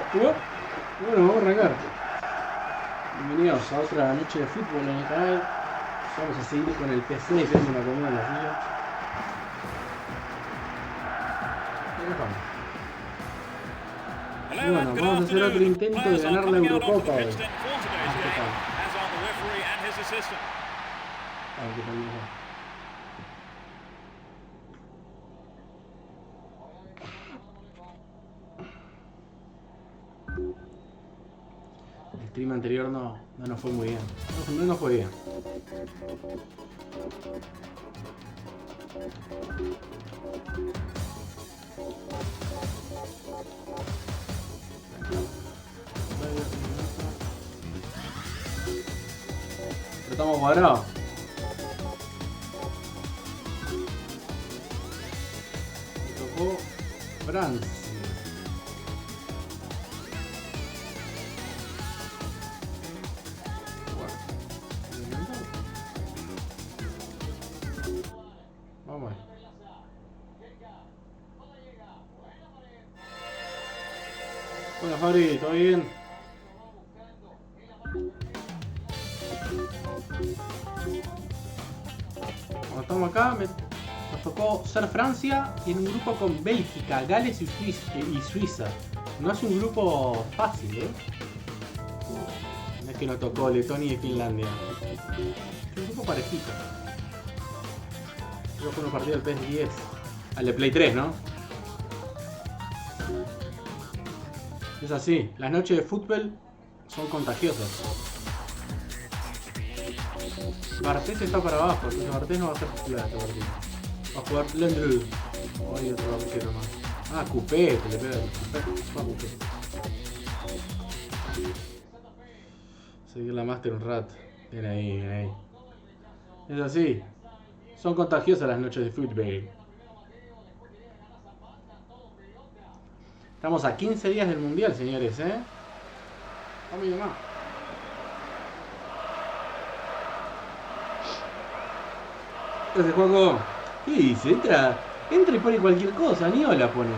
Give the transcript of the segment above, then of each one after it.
Bueno, vamos a arrancar. Bienvenidos a otra noche de fútbol en el canal. Vamos a seguir con el PC y viendo una comida en la silla. Y bueno, vamos a hacer otro intento de ganar la Eurocopa hoy. El stream anterior no nos fue muy bien. No nos fue bien. Pero estamos cuadrados. Me tocó Francia. Vamos ahí. Hola Fabri, ¿todo bien? Cuando estamos acá nos tocó ser Francia y en un grupo con Bélgica, Gales y Suiza. No es un grupo fácil, ¿eh? No es que nos tocó Letonia y Finlandia. Es un grupo parejito. Yo fue un partido del PS10. Al de Play 3, ¿no? Es así, las noches de fútbol son contagiosas. Bartés está para abajo, entonces Bartés no va a ser titular este partido. Va a jugar Lendl. Hay otro arquero más. Ah, Cupete, le pega. Va Cupete. Seguir la Master un rato. Ven ahí, ven ahí. Es así. Son contagiosas las noches de fútbol. Estamos a 15 días del mundial, señores, Vamos más. Entonces, Juanjo, ¿qué dice? Entra y pone cualquier cosa, ni hola pone.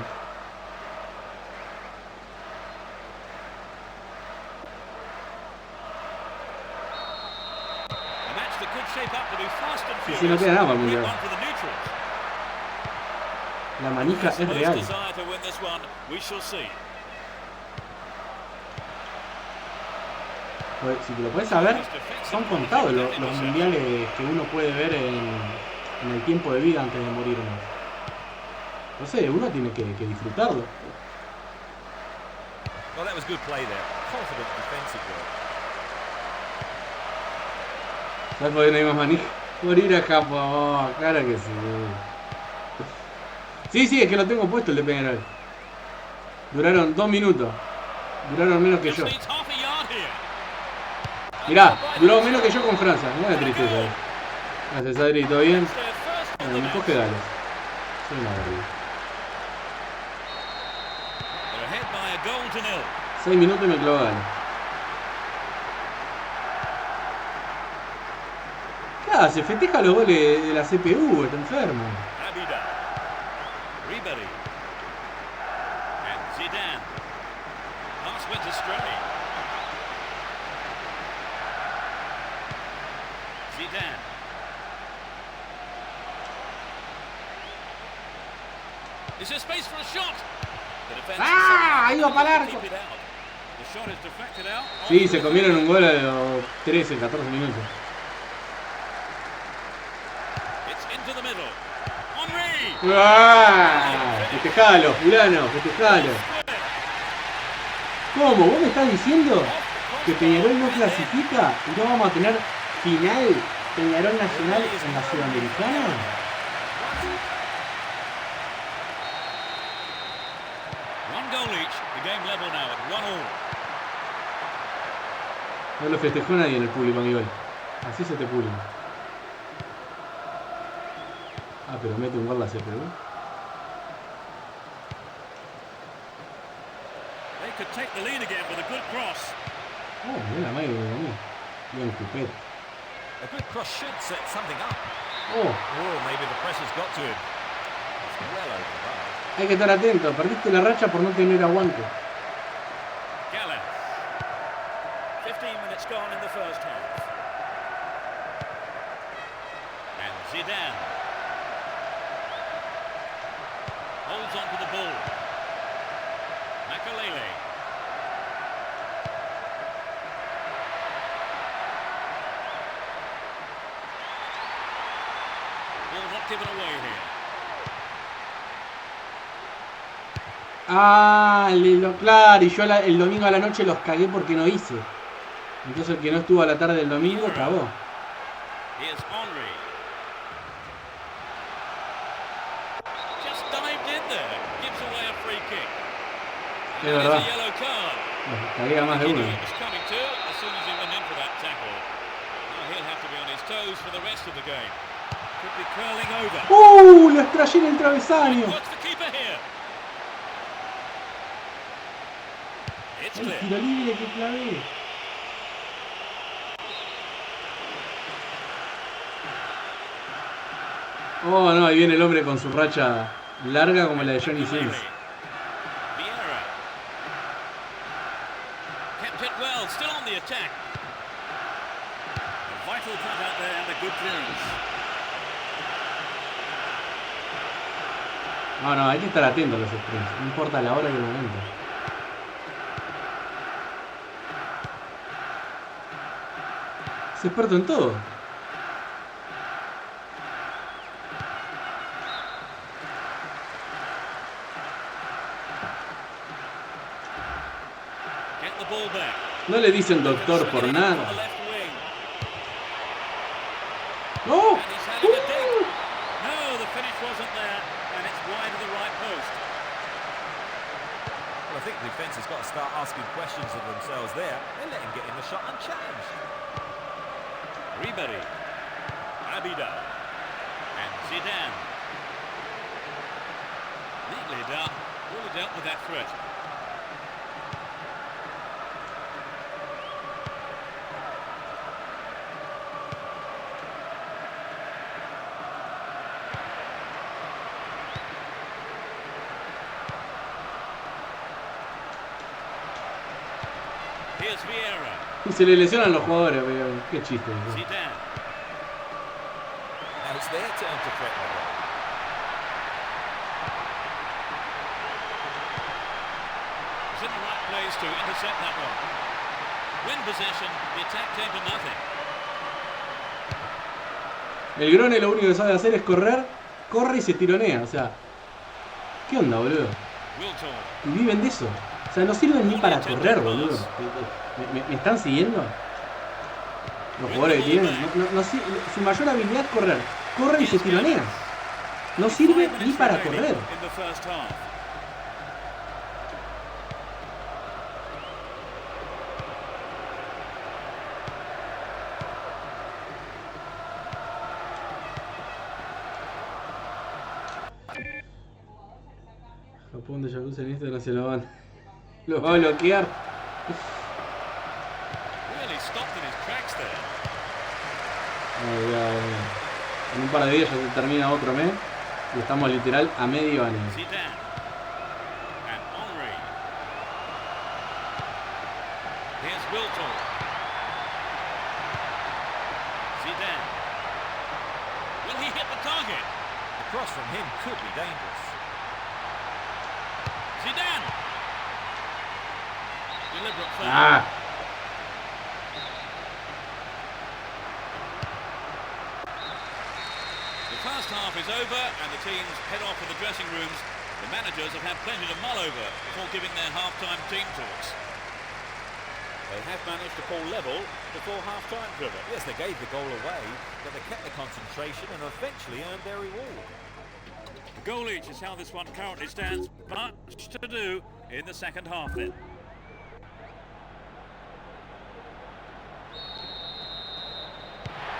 Y si no queda nada para el mundial. La manija es real. Pues, si te lo puedes saber, son contados los mundiales que uno puede ver en el tiempo de vida antes de morirnos. Entonces uno tiene que disfrutarlo. ¿Sabes por qué no hay más manija? Por ir a Japón, claro que sí. Sí, es que lo tengo puesto el de Peñarol. Duraron 2 minutos. Duraron menos que yo. Mirá, duró menos que yo con Francia. Mirá la tristeza. Gracias, Adri, ¿todo bien? Bueno, me coge Gales. Soy una verga. 6 minutos y me clavó Gales. Claro, se festeja los goles de la CPU, está enfermo. ¡Ah! Iba para el arco. Sí, se comieron un gol a los 13, 14 minutos. ¡Ah! Festejalo, fulano, festejalo. ¿Cómo? ¿Vos me estás diciendo que Peñarol no clasifica y no vamos a tener final Peñarol Nacional en la Sudamericana? No lo festejó nadie en el público, amigo. Así se te público. Ah, pero mete un gol la CPU. Oh, mira la madre de mí. Bien cupet. Oh. Hay que estar atento. Perdiste la racha por no tener aguante. Gone in the first half. And Zidane holds on to the ball. Makalele. Ball not given away here. Ah, claro, y yo el domingo a la noche los cagué porque no hice. Entonces el que no estuvo a la tarde del domingo, cagó. Es verdad. Cagué a más de uno. Lo estrellé en el travesaño. El tiro libre que clavé. Oh no, ahí viene el hombre con su racha larga como la de Johnny Sins. No, hay que estar atento a los sprints, no importa la hora y el momento. Es experto en todo. No le dicen doctor por nada. ¡No! I think the defence has got to start asking questions of themselves there. They let him get in the shot unchallenged. Ribery, Abida, and Zidane. Neatly done. Really dealt with that threat. Y se le lesionan los jugadores, pero qué chiste. Zidane. Now it's their turn to threaten the goal. He's in the right place to intercept that one. Win possession, the attack came to nothing. El Grone lo único que sabe hacer es correr, corre y se tironea, o sea. ¿Qué onda, boludo? Y viven de eso. O sea, no sirven ni para correr, boludo. ¿Me están siguiendo? Los jugadores que tienen. Su mayor habilidad es correr. Corre y se tironea. No sirve ni para correr. Japón de Yakuza en esto no se lo van. Lo va a bloquear. En un par de días ya se termina otro mes y estamos literal a medio año. Cross from him could be dangerous. Zidane. Deliberate foul. Ah. The first half is over and the teams head off to the dressing rooms. The managers have had plenty to mull over before giving their half-time team talks. They have managed to pull level before half-time, Trevor. Yes, they gave the goal away, but they kept the concentration and eventually earned their reward. A goal each is how this one currently stands. Much to do in the second half then.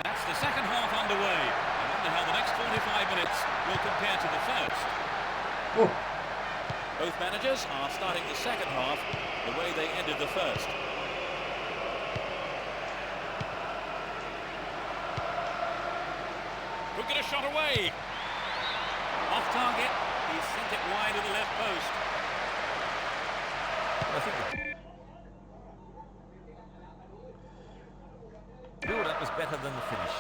That's the second half underway. I wonder how the next 45 minutes will compare to the first. Oh. Both managers are starting the second half the way they ended the first. Could get a shot away. Off target. He sent it wide of the left post. I think the build-up was better than the finish.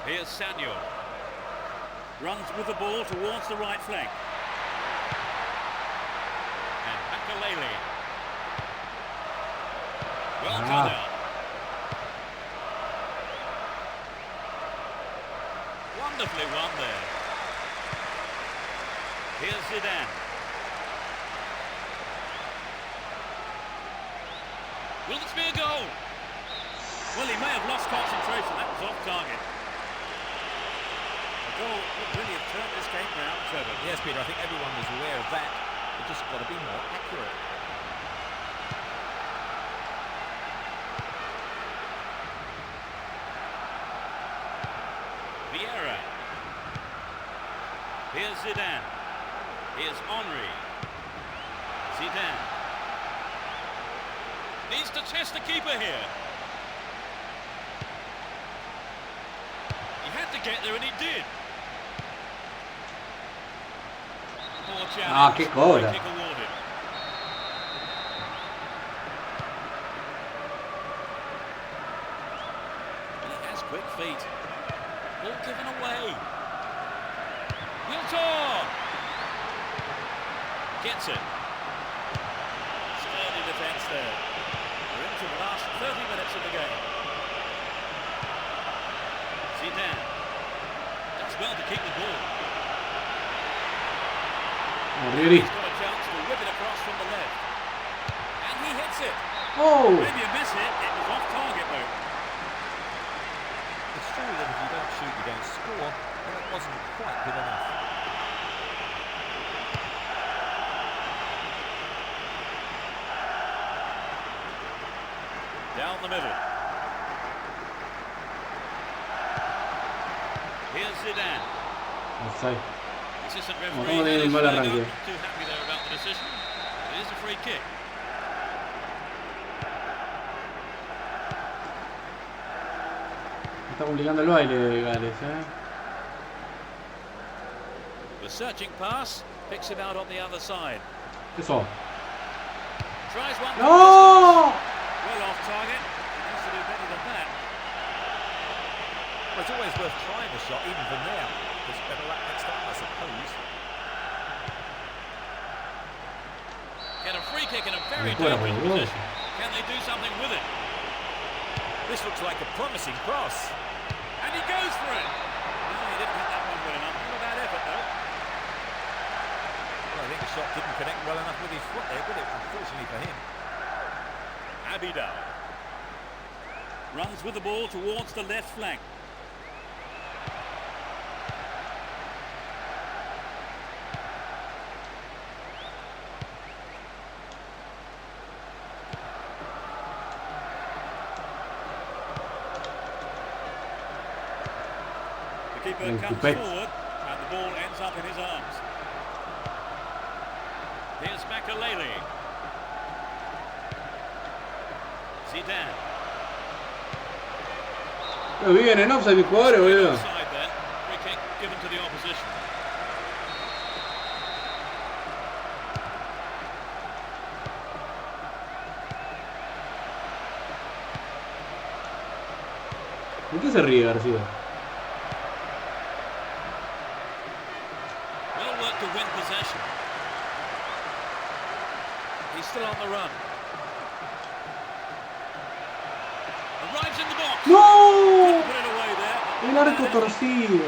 Here's Samuel. Runs with the ball towards the right flank. And Makalele. Well done out. Wonderfully won there. Here's Zidane. Will this be a goal? Well, he may have lost concentration. That was off target. A goal would really have turned this game round, Trevor. Yes, Peter, I think everyone was aware of that. It just got to be more accurate. Vieira. Here's Zidane. Here's Henry. Zidane. Needs to test the keeper here. He had to get there and he did. Poor challenge. Qué cobra. Kick awarded. He has quick feet. Ball given away. Wiltor gets it. Sturdy defence there. We're into the last 30 minutes of the game. Zidane does well to keep the ball. Really? He's got a chance to whip it across from the left. And he hits it. Oh! Maybe a miss hit. It was off target though. It's true that if you don't shoot, you don't score, and it wasn't quite good enough. Down the middle. Here's Zidane. Offside. Assistant Vamos referee a tener un mal arranque. not too happy there about the decision. It is a free kick. Está complicando el baile, Gales, The searching pass picks him out on the other side. Eso. Tries one. ¡No! Well off target. He needs to do better than that. Well, it's always worth trying a shot, even from there. There's better luck next time, I suppose. Get a free kick in a very dangerous position. Can they do something with it? This looks like a promising cross. And he goes for it. No, he didn't hit that one well enough. Not a bad effort, though. Well, I think the shot didn't connect well enough with his foot there, did it? Unfortunately for him. Abidal runs with the ball towards the left flank. The keeper comes forward and the ball ends up in his arms. Here's Makalele. Zidane. Viven en offside mis jugadores, boludo. Offside then. Free kick given to the opposition. ¿De qué se ríe García? Well worked to win possession. He's still on the run. Arrives in the box. ¡No! Put it away there. El arco torcido.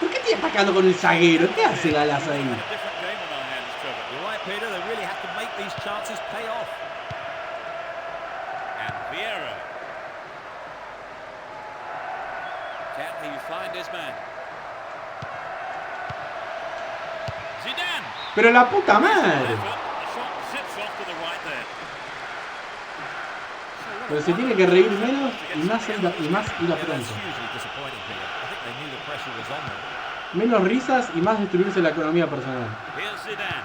¿Por qué estoy atacando con el zaguero? ¿Qué hace Galas ahí? A different game on our hands, Trevor. You're right, Peter. They really have to make these chances pay off. And Vieira. Can he find his man? Zidane. Pero la puta madre. The shot zips off to the right there. Pero se tiene que reír menos y más ir a Yeah, pronto. that's hugely disappointing, Peter. I think they knew the pressure was on them. Menos risas y más destruirse la economía personal. Here's Zidane.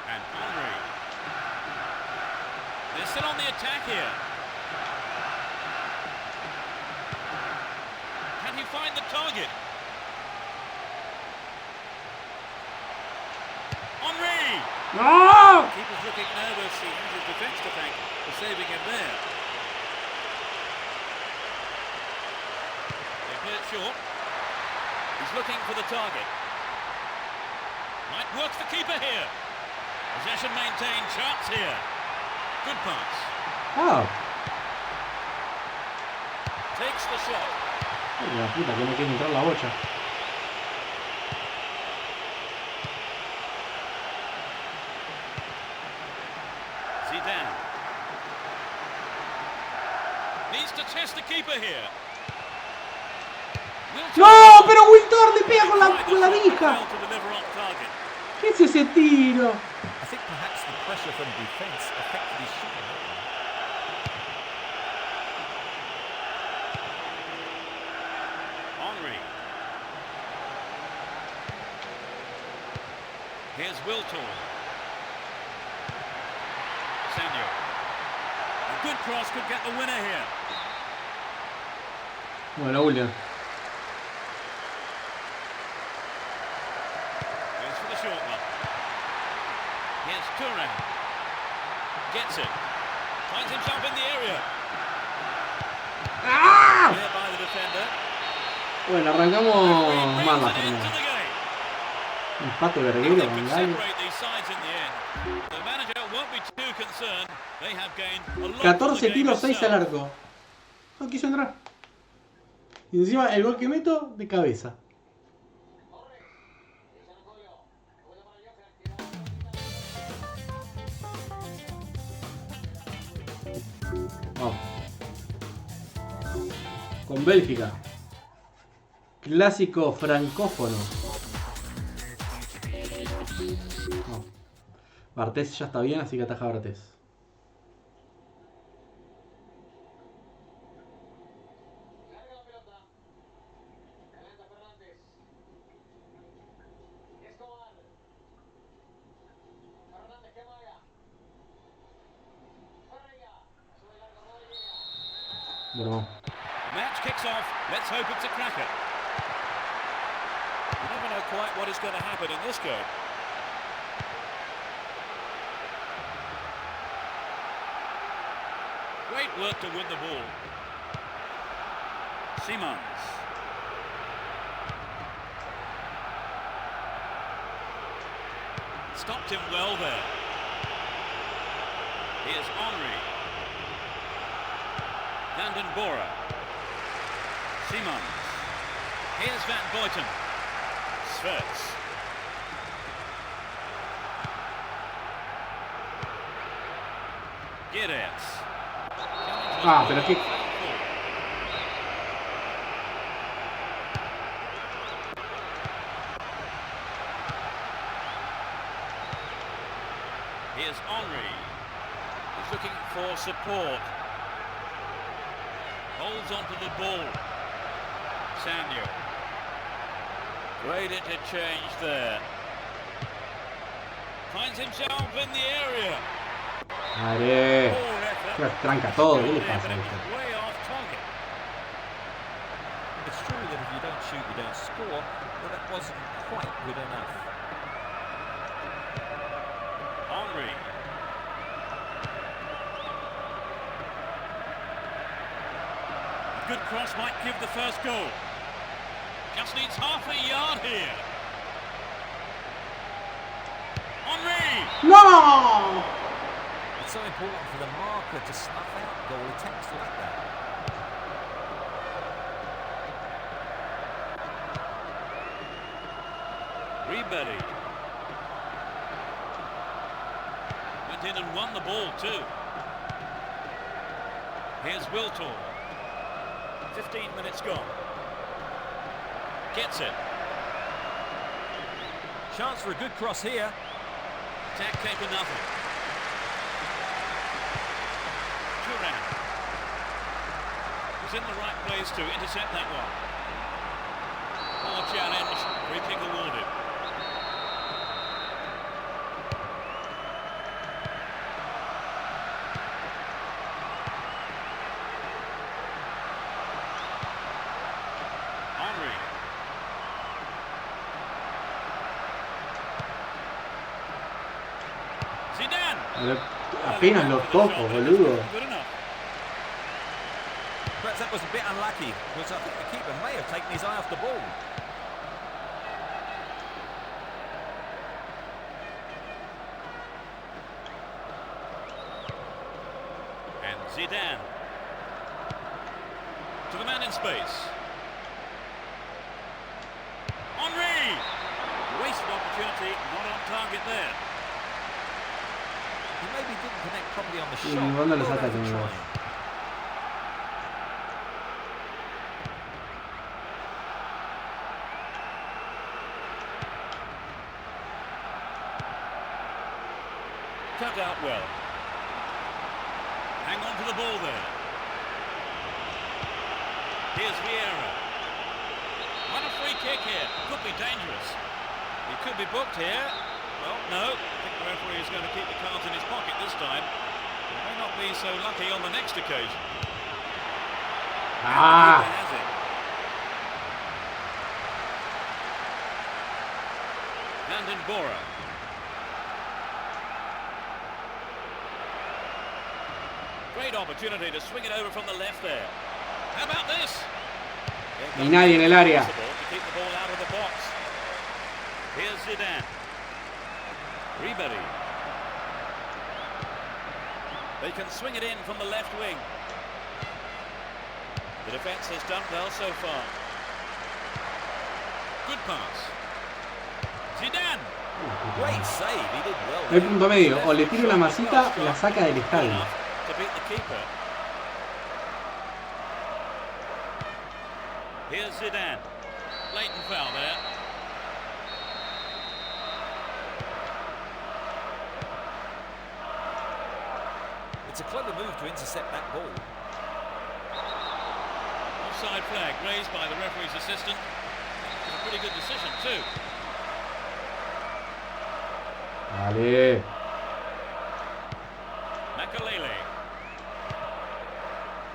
And Henry. They're still on the attack here. Can he find the target? Henry! ¡No! Keeper's looking nervous. He has his defence to thank for saving him there. They play it short. He's looking for the target. Might work the keeper here. Possession maintained. Chance here. Good pass. Ah, Takes the shot. la puta que no quiere entrar la bocha. Zidane. Needs to test the keeper here. ¡No! ¡Pero Wiltor le pega con la vija! To deliver on target. ¿Qué es ese tiro? I think perhaps the pressure from defence affected his shot on that one. Henry. Here's Wiltor. Samuel. A good cross could get the winner here. Bueno, William. Goes for the short one. Here's Turan. Gets it. Finds himself in the area. ¡Ah! Clear by the defender. Bueno, arrancamos Brings mal la it into jornada. the game. Empate They verguero could con Gales. separate these sides in the end. The manager won't be too concerned. They have gained a lot 14 from the game tiros, 6 al itself. arco. No quiso entrar. Y encima el gol que meto de cabeza. Vamos. Con Bélgica. Clásico francófono. No. Bartés ya está bien, así que ataja Bartés. Bueno, Match kicks off. Let's hope it's a cracker. You never know quite what is going to happen in this game. work to win the ball. Simons. Stopped him well there. Here's Henry. Vandenbora. Simons. Here's Van Buiten. Sverts. Guedes. Ah, pero es que... Here's Henry. He's looking for support. Holds onto the ball. Samuel. Great interchange there. Finds himself in the area. Madre. Tranca todo, ¿qué le pasa a esto? Way off target. It's true that if you don't shoot, you don't score, but that wasn't quite good enough. Henry. A good cross might give the first goal. Just needs half a yard here. Henry! ¡No! It's so important for the marker to snuff out goal attempts like that. Ribery. Went in and won the ball too. Here's Wiltor. 15 minutes gone. Gets it. Chance for a good cross here. Attack came to nothing. Turan was in the right place to intercept that one. Poor challenge. Free kick awarded. Henry. Zidane. Apenas lo toco, boludo. Good enough. Perhaps that was a bit unlucky, because I think the keeper may have taken his eye off the ball. And Zidane. To the man in space. Henry! Wasted opportunity, not on target there. He maybe didn't connect properly on the Sí, shot. ninguno de los Well ataques, overtrying. amigos. Cut out well. Hang on to the ball there. Here's Vieira. What a free kick here. Could be dangerous. He could be booked here. Well, no. I think the referee is going to keep the cards in his pocket this time. He may not be so lucky on the next occasion. Ah! And the keeper has it. Vandenbora. Great opportunity to swing it over from the left there. How about this? Hay nadie en el área. To keep the ball out of the box. Here's Zidane. Ribery. They can swing it in from the left wing. The defence has done well so far. Good pass. Zidane. Great save, he did well. No hay punto medio. O le tiro la masita o la saca del estadio. Enough to beat the keeper. Here's Zidane. Blatant foul there. It's a clever move to intercept that ball. Offside flag raised by the referee's assistant. It's a pretty good decision too. Vale. Makalele.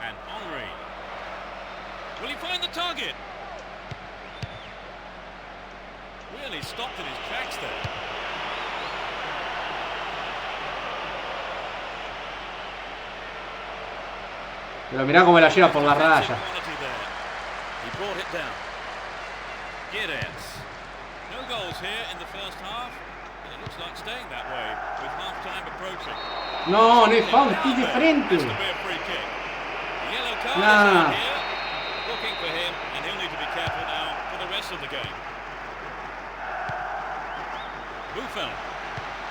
And Henry. Will he find the target? Really stopped in his tracks there. Pero mirá cómo la lleva por la raya. He brought it down. Guedes. No goals here in the first half. And it looks like staying that way with half-time approaching. No, no es foul, estoy de frente. Has to be a free kick. The yellow card is Nah. out here. Looking for him, and he'll need to be careful now for the rest of the game. Buffon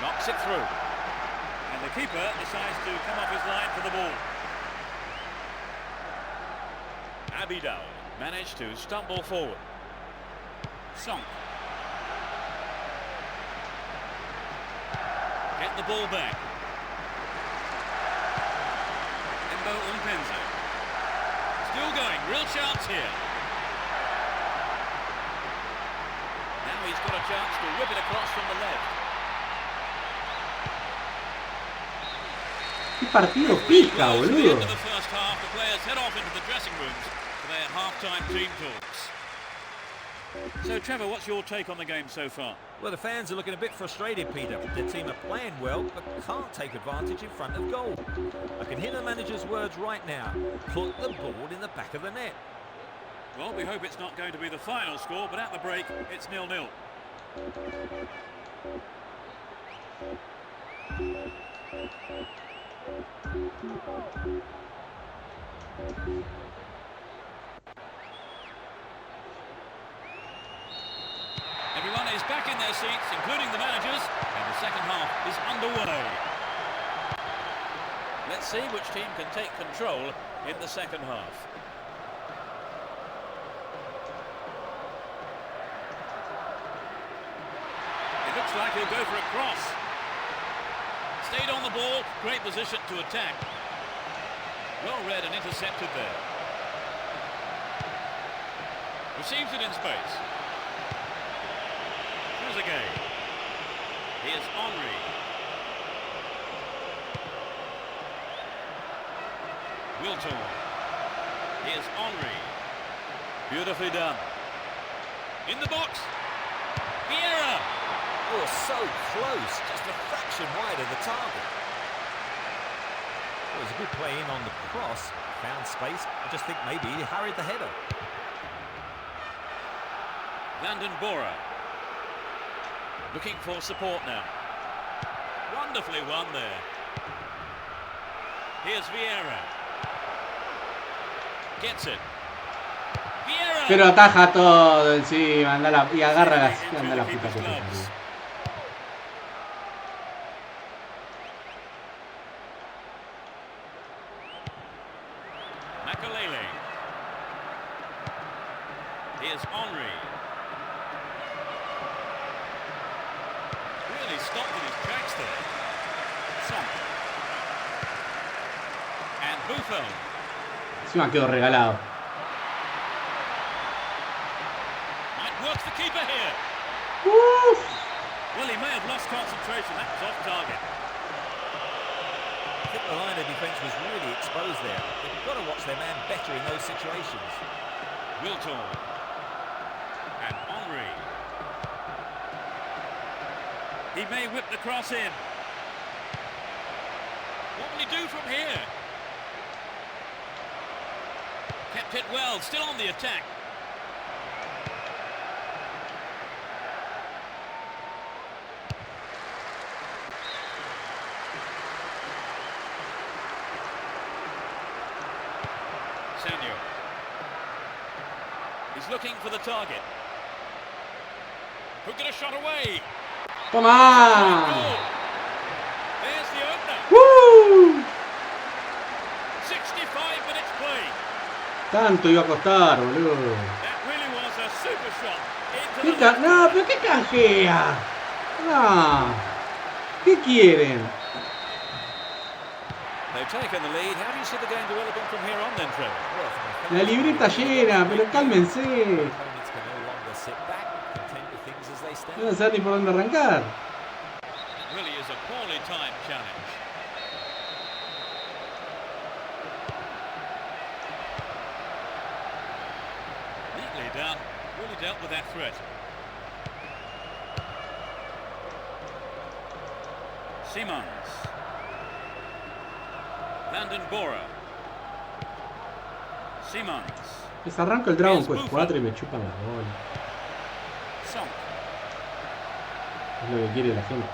knocks it through. And the keeper decides to come off his line for the ball. Abidal managed to stumble forward. Song. Get the ball back. Embo Umpenza. Still going, real chance here. Now he's got a chance to whip it across from the left. Qué partido pica, boludo. The first half, the players head off into the dressing rooms for their half-time team talks. So, Trevor, what's your take on the game so far? Well, the fans are looking a bit frustrated, Peter. Their team are playing well, but can't take advantage in front of goal. I can hear the manager's words right now. Put the ball in the back of the net. Well, we hope it's not going to be the final score, but at the break, it's 0-0. Everyone is back in their seats, including the managers, and the second half is underway. Let's see which team can take control in the second half. It looks like he'll go for a cross. Stayed on the ball, great position to attack. Well read and intercepted there. Receives it in space. Again. Here's Henry. Wilton. Here's Henry. Beautifully done. In the box. Vieira. Oh, so close. Just a fraction wide of the target. Well, it was a good play in on the cross. Found space. I just think maybe he hurried the header. Vanden Bora. Looking for support now. Wonderfully won there. Here's Vieira. Gets it. Vieira. Pero ataja todo encima, anda y agarra las. Anda la puta que te parió. Makalele. Here's Henry. Really stopped in his tracks there. Song. And Buffon. Encima quedó regalado. Might work the keeper here. Uf. Well, he may have lost concentration. That was off target. I think the line of defence was really exposed there. They've got to watch their man better in those situations. Wilton. And Henry. He may whip the cross in. What will he do from here? Kept it well, still on the attack. Senio. He's looking for the target. Who get a shot away? Toma. There's the opener. ¡Woo! 65 minutes play. Tanto iba a costar, boludo. That really was a super shot into ¿Qué the no, pero qué canjea. No. ¿Qué quieren? They've taken the lead. How do you see the game developing from here on then, Trevor? La libreta llena, pero cálmense. Opponents can no longer sit back, content with things as they stand. No sé ni por dónde arrancar. It really is a poorly timed challenge. Neatly done. Really dealt with that threat. Simons. Vanden Bora. Simons. Les arranco el Dragon Quest 4 y me chupan la bola. Song. Es lo que quiere la gente.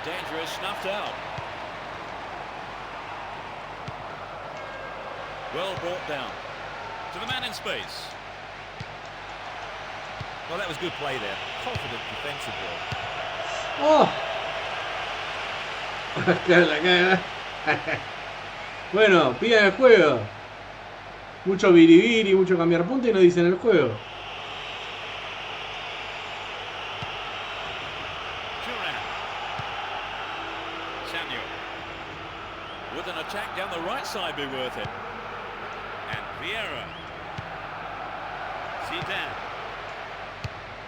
The danger is snuffed out. Well brought down. To the man in space. Well, that was good play there. Confident defensive work. ¡Oh! Bueno, piden el juego. Mucho biribiri, mucho cambiar puntos y no dicen el juego. Turan. Samuel. Would an attack down the right side be worth it? And Vieira. Zidane.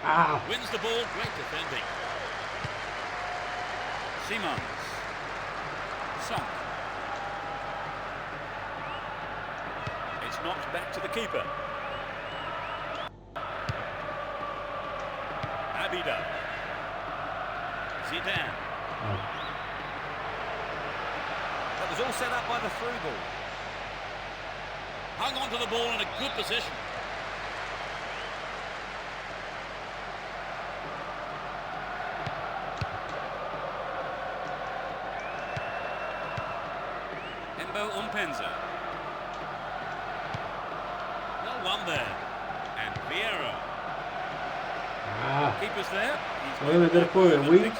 Ah, Wins the ball, great defending. Simons. Song. It's knocked back to the keeper. Abida. Zidane. That was all set up by the through ball. Hung on to the ball in a good position. Umpenza. Well won there. And Vieira. Keeper's there. voy a meter juego de Wii.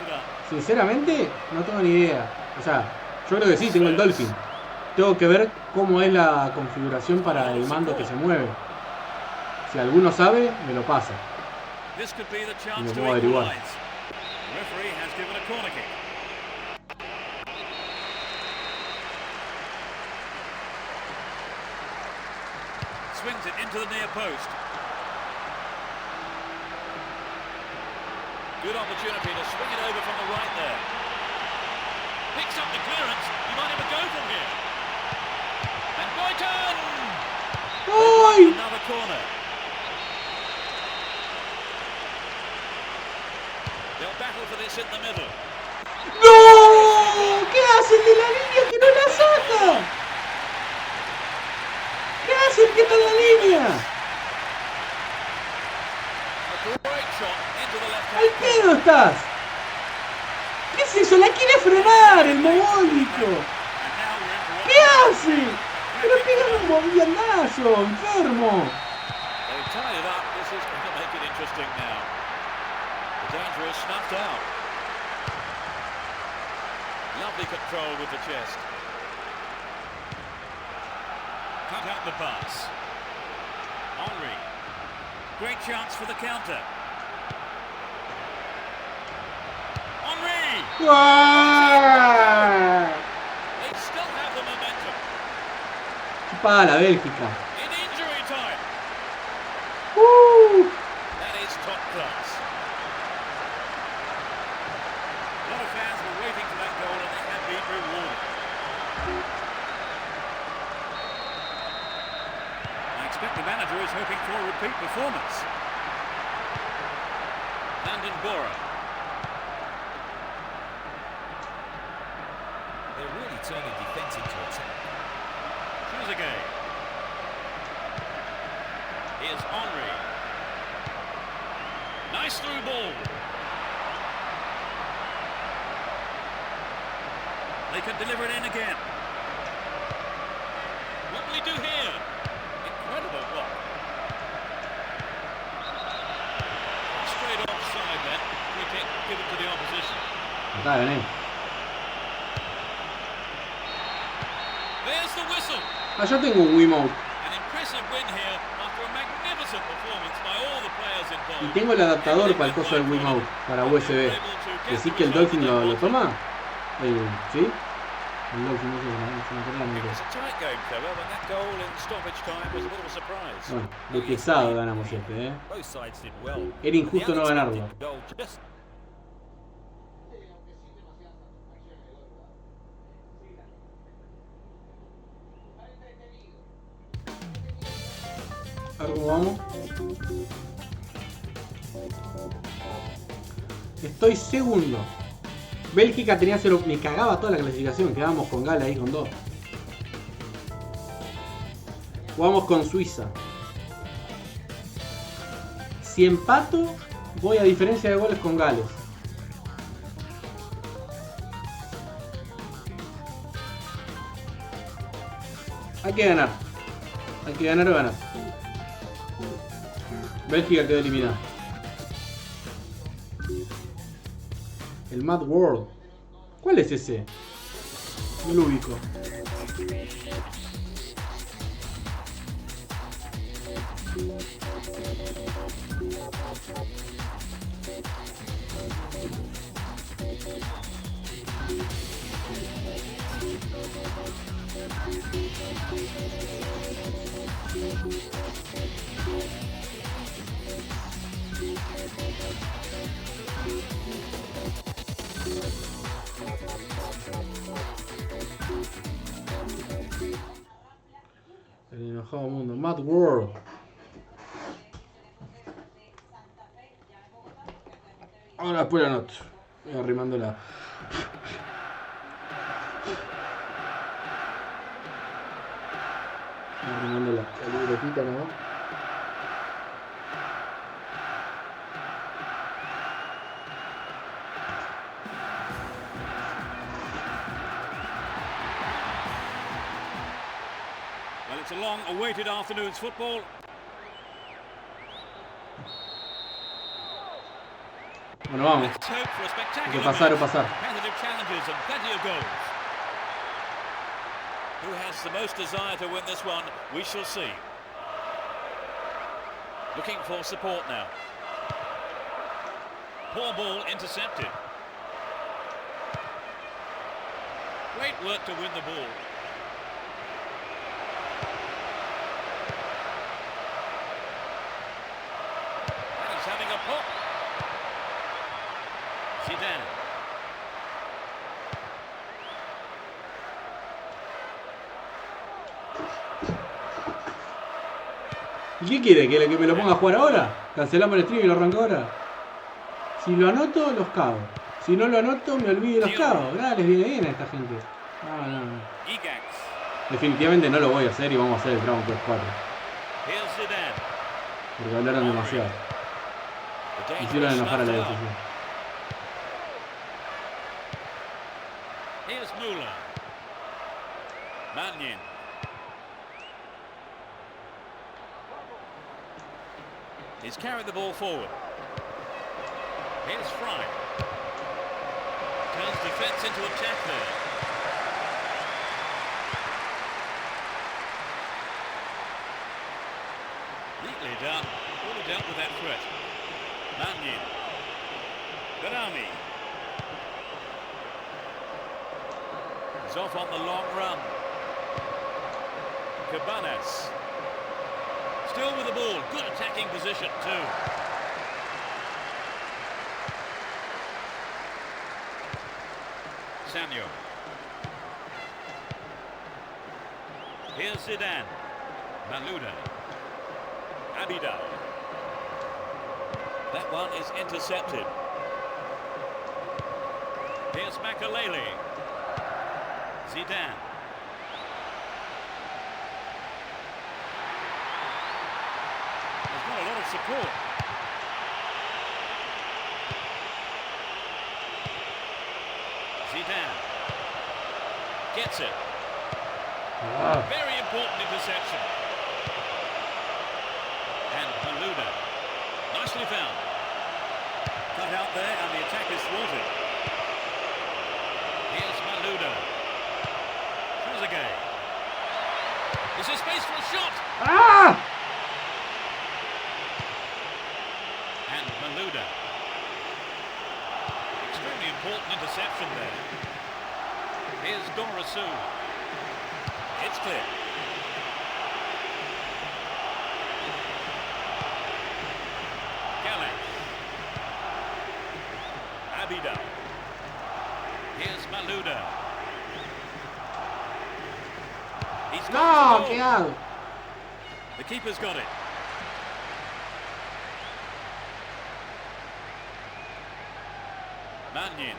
Sinceramente, no tengo ni idea. O sea, yo creo que sí, tengo el Dolphin. Tengo que ver cómo es la configuración para el mando que se mueve. Si alguno sabe, me lo pasa. Y me puedo averiguar. Swings it into the near post. Good opportunity to swing it over from the right there. Picks up the clearance. He might even go from here. And Boyton! ¡Ay! Another corner. They'll battle for this in the middle. ¡No! ¿Qué hace el de la línea que no la saca? ¿Qué hace el que está en la línea? ¡Al pedo estás! ¿Qué es eso? ¡La quiere frenar el mogólico! ¿Qué hace? ¡Pero pega un moviandazo, enfermo! Lovely control with the chest. Cut out the pass. Henry. Great chance for the counter. Henry! ¡Ah! They still have the momentum. Chupada la Bélgica. In injury time. That is top class. A lot of fans were waiting for that goal and they have been rewarded. I expect the manager is hoping for a repeat performance. Landon Bora. They're really turning defence into attack. Trezeguet. Here's Henry. Nice through ball. They can deliver it in again. What will he do here? Incredible block. Straight offside then. Free kick given to the opposition. Está bien, There's the whistle. yo tengo un Wiimote. An impressive win here after a magnificent performance by all the players involved. Y tengo el adaptador para el coso del Wiimote, para USB. ¿Decís que el Dolphin lo toma? ¿Sí? El Dolphin no se me queda la mente. Bueno, de pesado ganamos este, Both sides did well. Era injusto no ganarlo. Goal just A ver cómo vamos. Estoy segundo. Bélgica tenía 0. Me cagaba toda la clasificación. Quedábamos con Gala ahí con 2. Jugamos con Suiza. Si empato, voy a diferencia de goles con Gales. Hay que ganar. Hay que ganar o ganar. Bélgica quedó eliminada. El Mad World. ¿Cuál es ese? No lo ubico. El enojado mundo. Mad World. Ahora después la noto. Voy arrimando la libretita, ¿no? Well, it's a long-awaited afternoon's football. Bueno, vamos. Let's hope for a Hay spectacular que pasar o match. pasar. Competitive challenges and plenty of goals. Who has the most desire to win this one? We shall see. Looking for support now. Poor ball intercepted. Great work to win the ball. And he's having a pop. Zidane. ¿Y qué quiere? ¿Que me lo ponga a jugar ahora? ¿Cancelamos el stream y lo arranco ahora? Si lo anoto, los cago. Si no lo anoto, me olvido y los cago. Les viene bien a esta gente. No. Definitivamente no lo voy a hacer y vamos a hacer el Dragon Quest 4. Porque hablaron demasiado. Hicieron enojar a la decisión. Here's Müller. Mannion. He's carried the ball forward. Here's Fry. Turns defence into attack there. Neatly done. Fully dealt with that threat. Mannion. Garami. He's off on the long run. Cabanas. Still with the ball. Good attacking position too. Samuel. Here's Zidane. Malouda. Abidal. That one is intercepted. Here's Makalele. Zidane. There's not a lot of support. Zidane. Gets it. Very important interception. And Malouda. Nicely found. Cut out there and the attack is thwarted. Here's Malouda. Trezeguet. Is there space for a shot? And Malouda. Extremely important interception there. Here's Dorasu. It's clear. Gallant. Abidal. Here's Malouda. He's got ¿Qué hago? The keeper's got it. Mannion.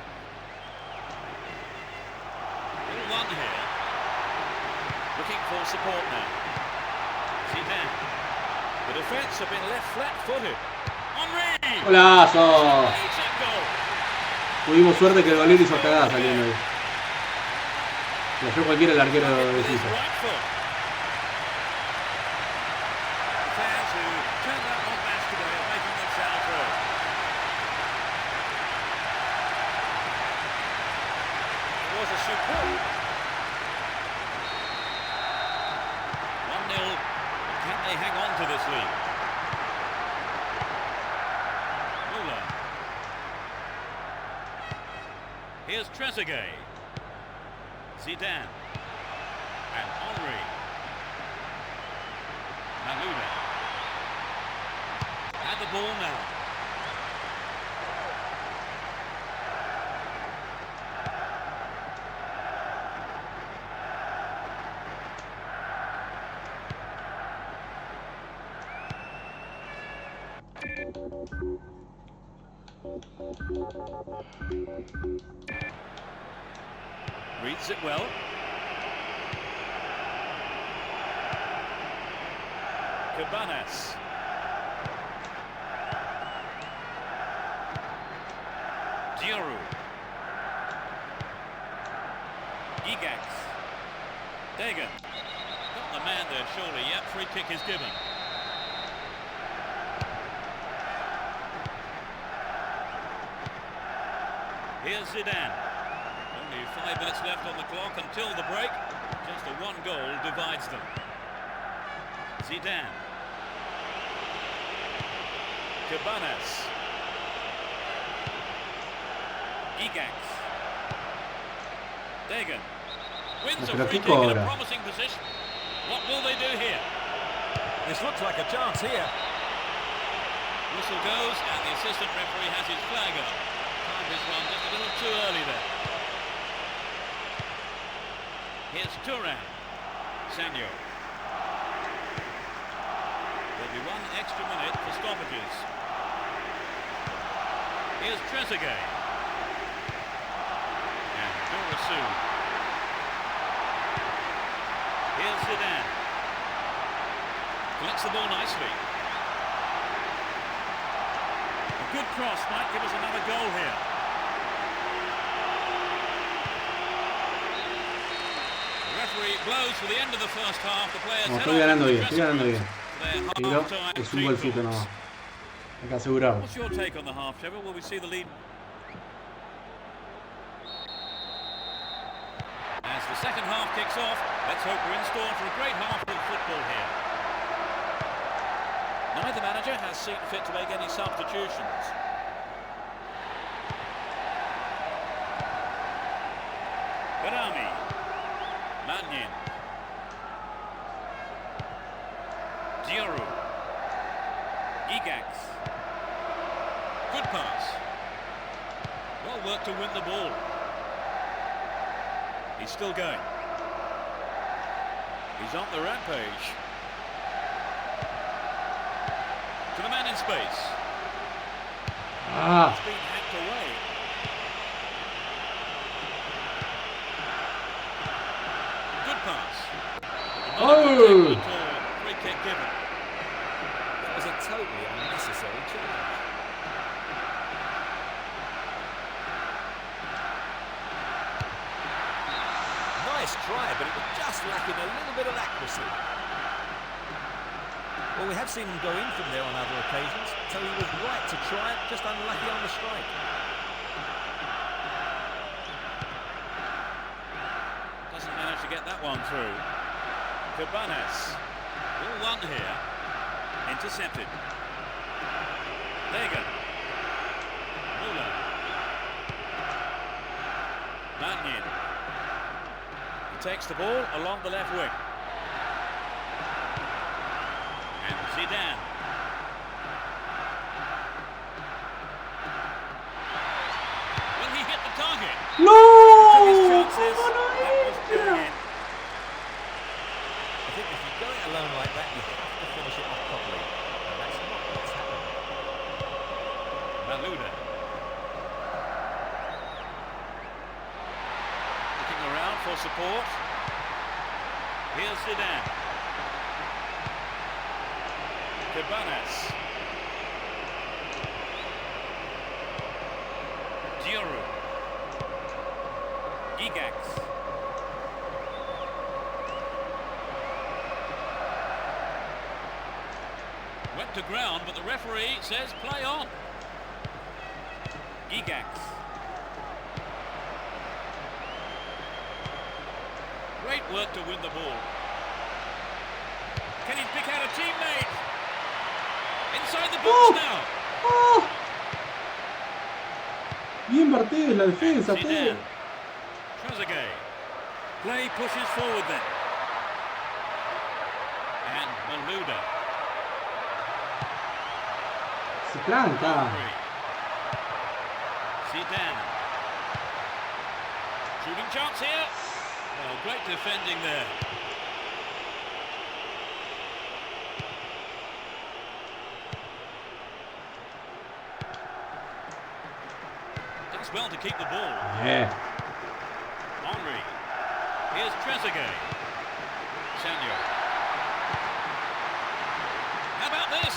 1-1 here. Looking for support now. Zidane. The defence have been left flat-footed. Henry. ¡Golazo! Makes it goal. Tuvimos suerte que el golero hizo cagada saliendo ahí. Lo fue cualquiera el arquero de With his Suiza. right foot. The fans who turned up en masse today are making themselves heard. It was a superb 1-0. Can they hang on to this lead? Müller. Here's Trezeguet. Zidane. And Henry. Malouda. Had the ball now. Reads it well. Cabanas. Giroud. Gigax. Dagan. Got the man there, surely. Yep, free kick is given. Here's Zidane. Only 5 minutes left on the clock until the break. Just a one goal divides them. Zidane. Cabanas. Gigax. Dagan. Wins a Pero free qué kick in a cobra. promising position. What will they do here? This looks like a chance here. Whistle goes and the assistant referee has his flag up. Time is run just a little too early there. Here's Turan. Sanyo. There'll be 1 extra minute for stoppages. Here's Trezeguet. And Durasu. Here's Zidane. Collects the ball nicely. A good cross might give us another goal here. The referee blows for the end of the first half. The players No, head estoy off ganando into bien, the estoy dressing ganando rooms bien. for their Pero half-time es un team golcito talks. nomás. Acá asegurado. What's your take on the half, Trevor? Will we see the lead? As the second half kicks off, let's hope we're in store for a great half of football here. Neither manager has seen fit to make any substitutions. Garami. Mannion. Giroud. Gigax. Good pass. Well worked to win the ball. He's still going. He's on the rampage. To the man in space. Ah, It's been hacked away. Good pass. Not a good tackle at all. Free kick given. That was a totally unnecessary challenge. Nice try, but it was just lacking a little bit of accuracy. Well, we have seen him go in from there on other occasions, so he was right to try it, just unlucky on the strike. Doesn't manage to get that one through. Cabanas. All one here. Intercepted. Dagan. Müller. Mannion. He takes the ball along the left wing. And Zidane. Will he hit the target? ¡No! Took his chances. ¿Cómo no That was entra? going in. I think if you go it alone like that, you have to finish it off properly. And that's not what's happened. Malouda. Looking around for support. Here's Zidane. Cabanas. Giroud. Gigax. Went to ground, but the referee says play on. Gigax. Great work to win the ball. Can he pick out a teammate? Inside the box now. ¡Oh! Bien partido la defensa, todo. Trezeguet. Play pushes forward then. And Malouda. Se tranca. Zidane. Shooting chance here. Well, great defending there. Does well to keep the ball. Yeah. Henry. Here's Trezeguet. Sanyo. How about this?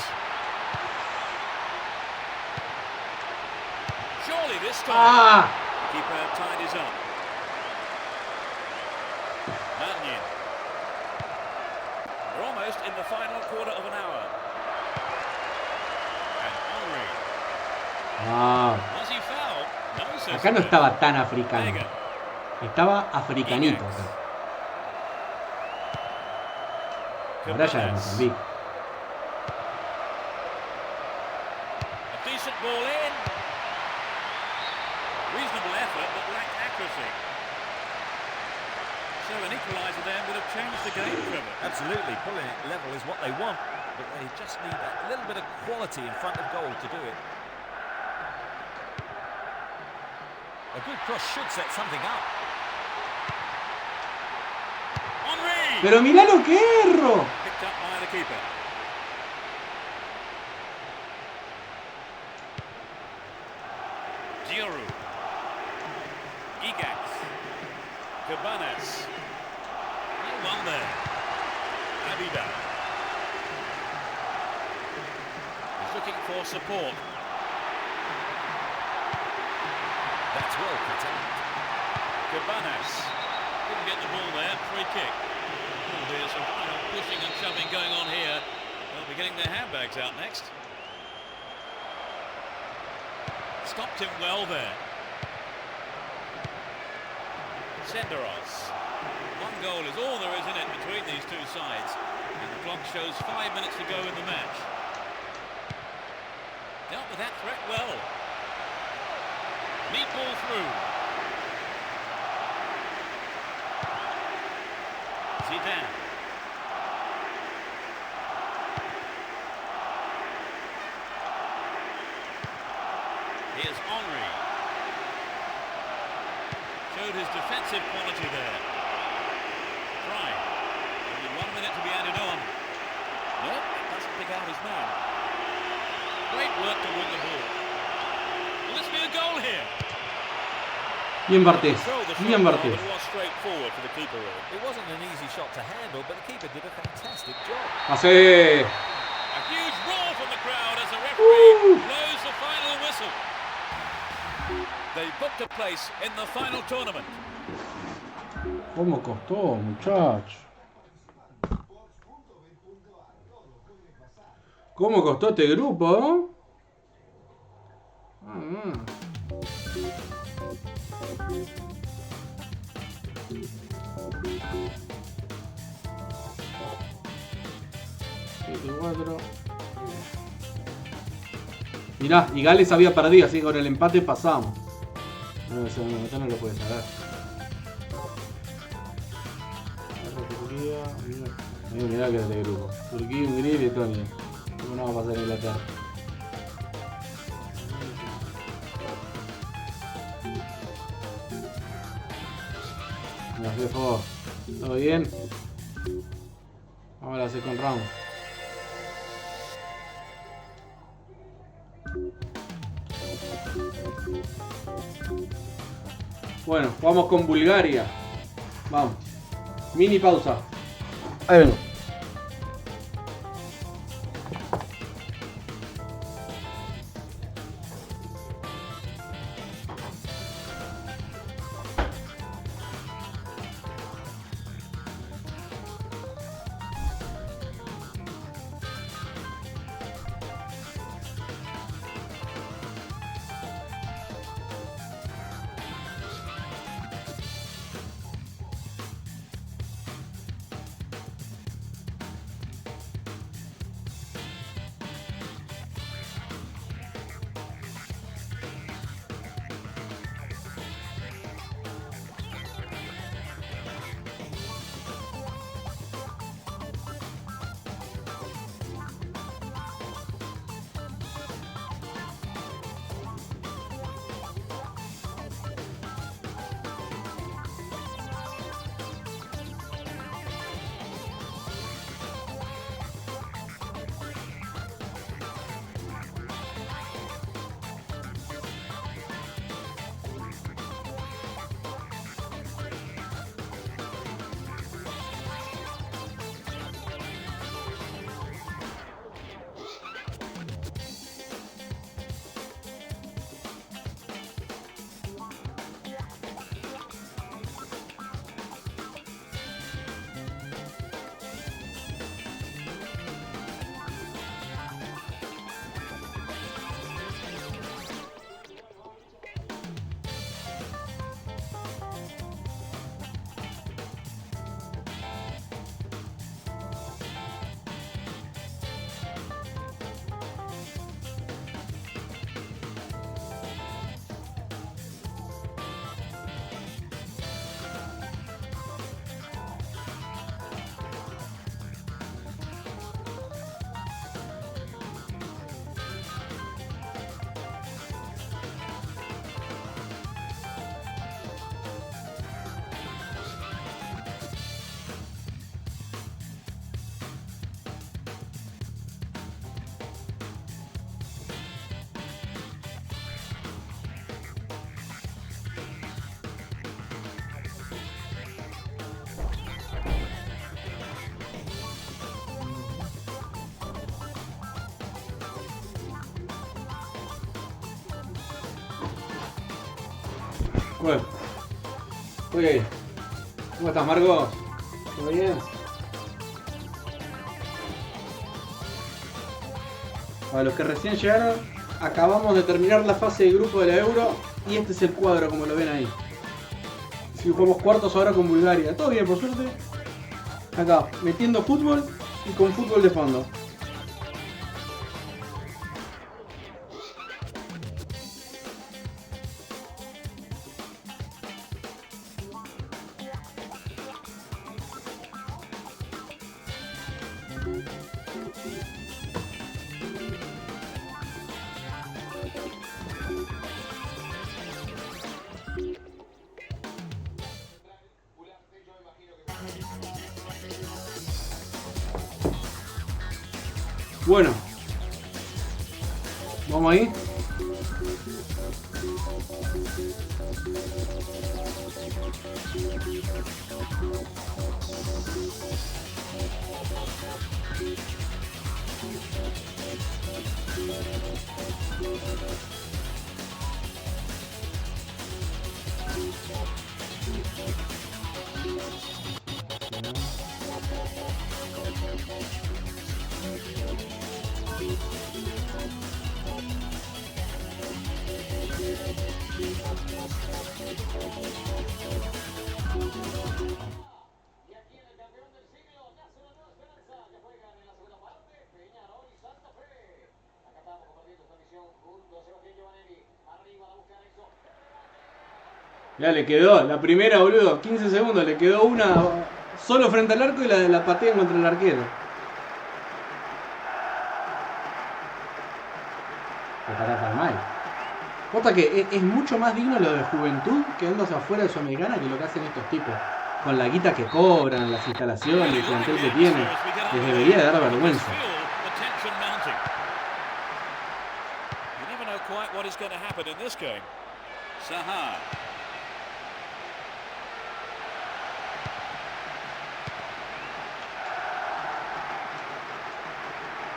Surely this time. ¡Ah! Keeper tidies up. Mannion. We're almost in the final quarter of an hour. And Henry. Wow. Was he fouled? No, says Acá no the ref. estaba tan africano. Vega. Estaba africanito acá. Ahora ya era Mozambique. A decent ball in. Reasonable effort, but lacked accuracy. So an equaliser then would have changed the game, Trevor. Absolutely, pulling it level is what they want, but they just need that little bit of quality in front of goal to do it. A good cross should set something up. Henry! Pero mirá lo que erro. Picked up by the keeper. Giroud. Gigax. Cabanas. No one there. Abida. He's looking for support. That's well cut out. Cabanas. Didn't get the ball there. Free kick. Oh, there's some pushing and shoving going on here. They'll be getting their handbags out next. Stopped him well there. Senderos. One goal is all there is in it between these two sides. And the clock shows 5 minutes to go in the match. Dealt with that threat well. Meat ball through. Zidane. Here's Henry. Showed his defensive quality there. Try. Only 1 minute to be added on. Nope, doesn't pick out his man. Great work to win the ball. Will this be a goal here? Bien Bartés. Bien But Bartés. it was straightforward for the keeper, really. It wasn't an easy shot to handle, but the keeper did a fantastic job. Pasé. A huge roar from the crowd as the referee blows the final whistle. They booked a place in the final tournament. ¿Cómo costó, muchacho? ¿Cómo costó este grupo? Mirá, y Gales había perdido, así que con el empate pasamos. No, ese no lo puede saber. Mirá que es de grupo. Turquía, Hungría y Letonia. ¿Cómo no va a pasar en Inglaterra? Jefo, ¿todo bien? Vamos a la second round. Bueno, vamos con Bulgaria. Vamos. Mini pausa. Ahí vengo. Bueno. Ok. ¿Cómo estás, Marcos? ¿Todo bien? Para los que recién llegaron, acabamos de terminar la fase de grupo de la Euro y este es el cuadro como lo ven ahí. Si jugamos cuartos ahora con Bulgaria. Todo bien, por suerte. Acá, metiendo fútbol y con fútbol de fondo. Bueno, vamos ahí. Ya le quedó, la primera, boludo, 15 segundos, le quedó una solo frente al arco y la patean contra el arquero. Para mal. Posta que es mucho más digno lo de Juventud quedándose afuera de Sudamericana que lo que hacen estos tipos. Con la guita que cobran, las instalaciones, el plantel que tienen. Les debería de dar vergüenza.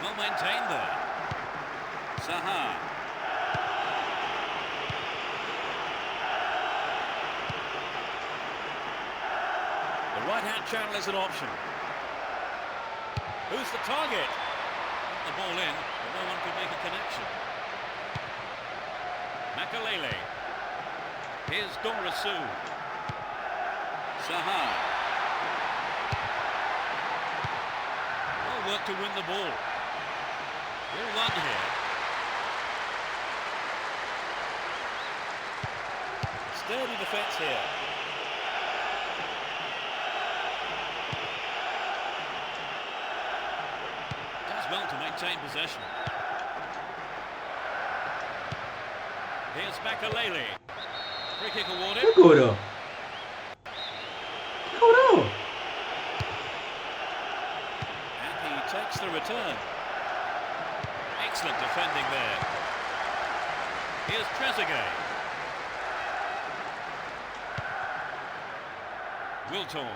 Well maintained there. Saha. The right-hand channel is an option. Who's the target? Got the ball in, but no one could make a connection. Makalele. Here's Dorasu. Saha. Well work to win the ball. All run here. Sturdy defence here. Does well to maintain possession. Here's Makalele. Free kick awarded. ¿Qué cobró? ¿Qué cobró? And he takes the return. Excellent defending there. Here's Trezeguet. Wiltor.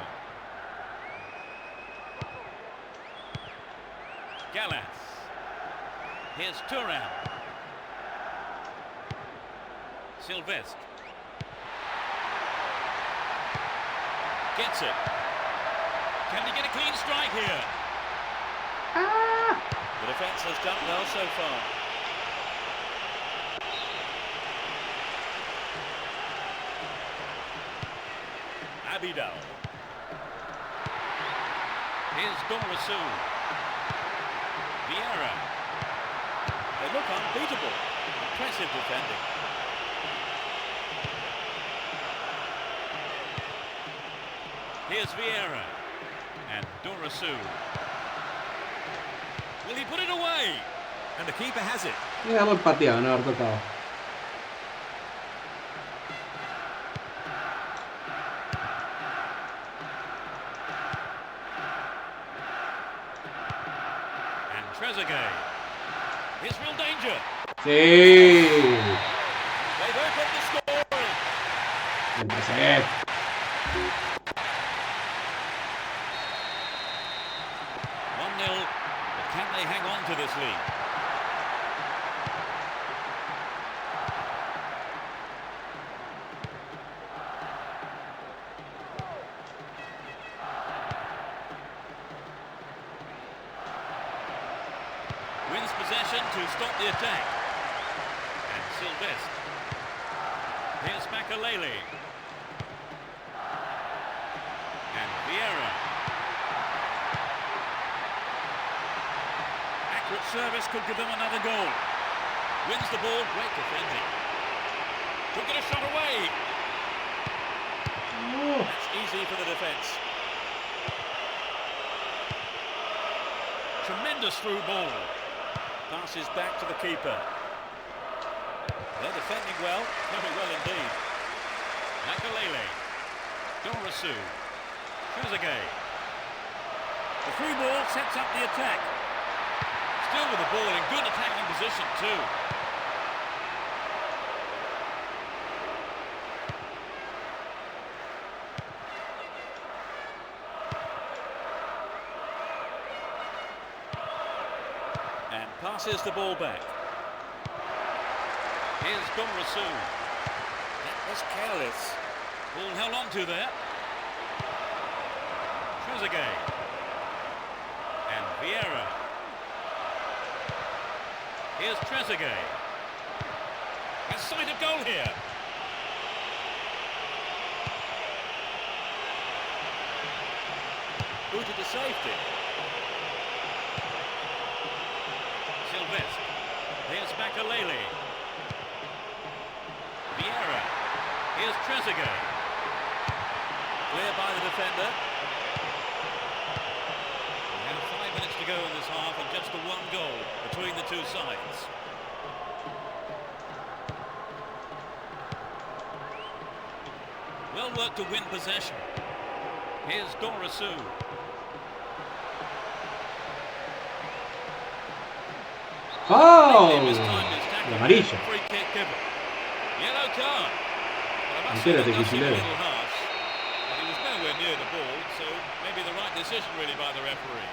Gallas. Here's Turan. Sylvestre. Gets it. Can he get a clean strike here? The defence has done well so far. Abidal. Here's Dorasu. Vieira. They look unbeatable. Impressive defending. Here's Vieira. And Dorasu. Will he put it away? And the keeper has it. Mira, haber pateado, no haber tocado. And Trezeguet. Here's real danger. Sí. They've opened the scoring. El Trezeguet. 1-0. But can they hang on to this lead? to stop the attack. And Sylvestre. Here's Makalele. And Vieira. Accurate service could give them another goal. Wins the ball, great defending. Could get a shot away. That's easy for the defence. Tremendous through ball. Passes back to the keeper. They're defending well, very well indeed. Makalele. Dorasu. Trezeguet. The through ball sets up the attack. Still with the ball in good attacking position too. And passes the ball back. Here's Dorasu. That was careless. Ball held on to there. Trezeguet. And Vieira. Here's Trezeguet. A sight of goal here. Booted to safety. Sylvestre. Here's Makalele. Vieira. Here's Trezeguet. Clear by the defender. We have 5 minutes to go in this half and just the one goal between the two sides. Well worked to win possession. Here's Dorasu. ¡Oh! La amarilla. Yellow card. Entérate, Cuchilero. He was nowhere near the ball, so maybe the right decision really by the referee.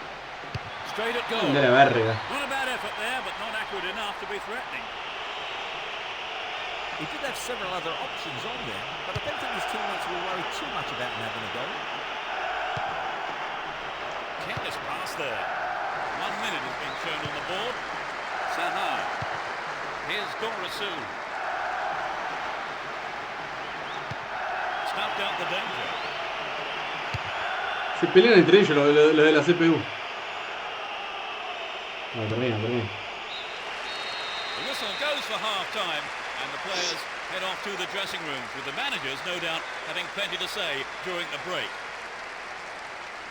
Straight at goal. De la verga. Not a bad effort there, but not accurate enough to be threatening. He did have several other options on there, but I don't think his teammates will worry too much about him having a go. Careless pass there. 1 minute has been shown on the board. Saha. Here's Dorasu. Snuffed out the danger. Se pelean entre ellos lo de la CPU. No, termina. The whistle goes for half-time, and the players head off to the dressing rooms, with the managers, no doubt, having plenty to say during the break.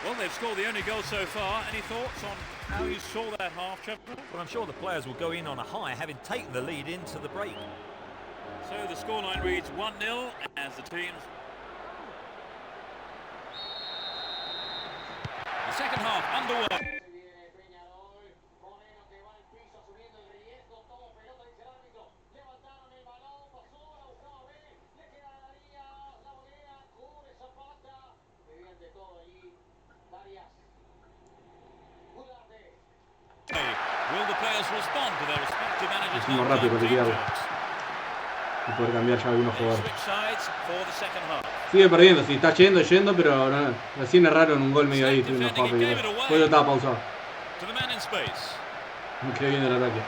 Well, they've scored the only goal so far. Any thoughts on how you saw that half, Trevor? Well, I'm sure the players will go in on a high, having taken the lead into the break. So the scoreline reads 1-0 as the teams... The second half underway. Will the players respond to their respective managers? Hicimos rápido para liquidarlo y poder cambiar ya algunos jugadores. Sigue perdiendo, si está yendo, pero no, recién erraron un gol medio ahí, tuvimos que pedir. Después lo estaba pausado. Me quedé viendo el ataque.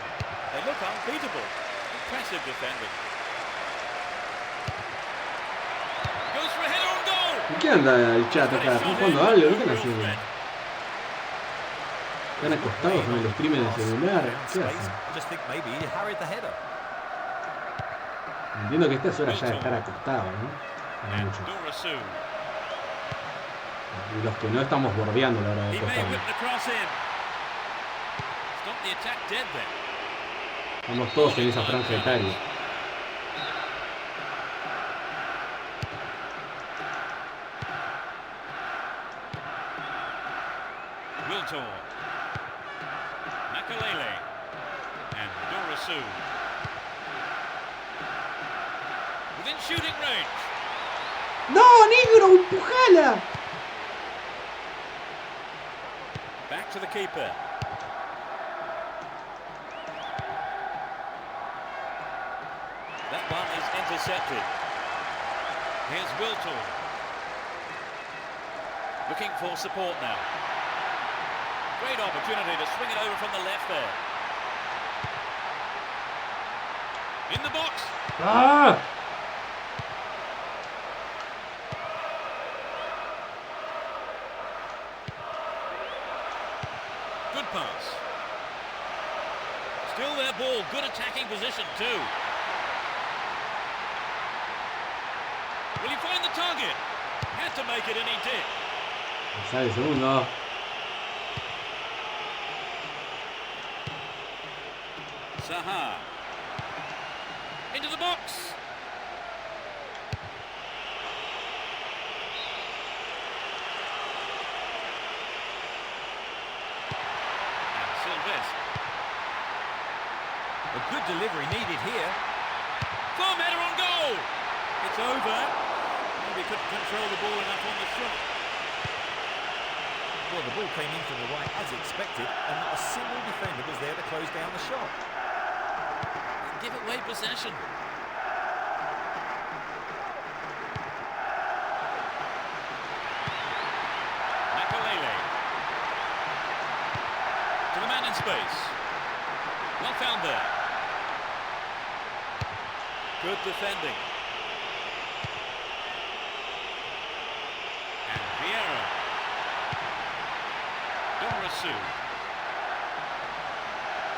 ¿Y qué anda el chat acá? ¿Están jugando algo? ¿Qué están haciendo? ¿Están acostados con el stream en el celular? ¿Qué hacen? Entiendo que esta es hora ya de estar acostado, ¿no? No mucho. Y los que no estamos bordeando la hora de acostarnos. Estamos todos en esa franja etaria. Makalele and Dorasu. Within shooting range. ¡No, negro! ¡Empujala! Back to the keeper. That one is intercepted. Here's Wilton. Looking for support now. Great opportunity to swing it over from the left there. In the box. ¡Ah! Good pass. Still their ball. Good attacking position too. Will he find the target? Had to make it and he did. Sale el segundo. Zaha. Into the box. And Sylvestre. A good delivery needed here. Firm header on goal. It's over. Maybe couldn't control the ball enough on the shot. Well, the ball came in from the right as expected, and not a single defender was there to close down the shot. Give away possession. Makalele. To the man in space. Well found there. Good defending. And Vieira. Dorisu.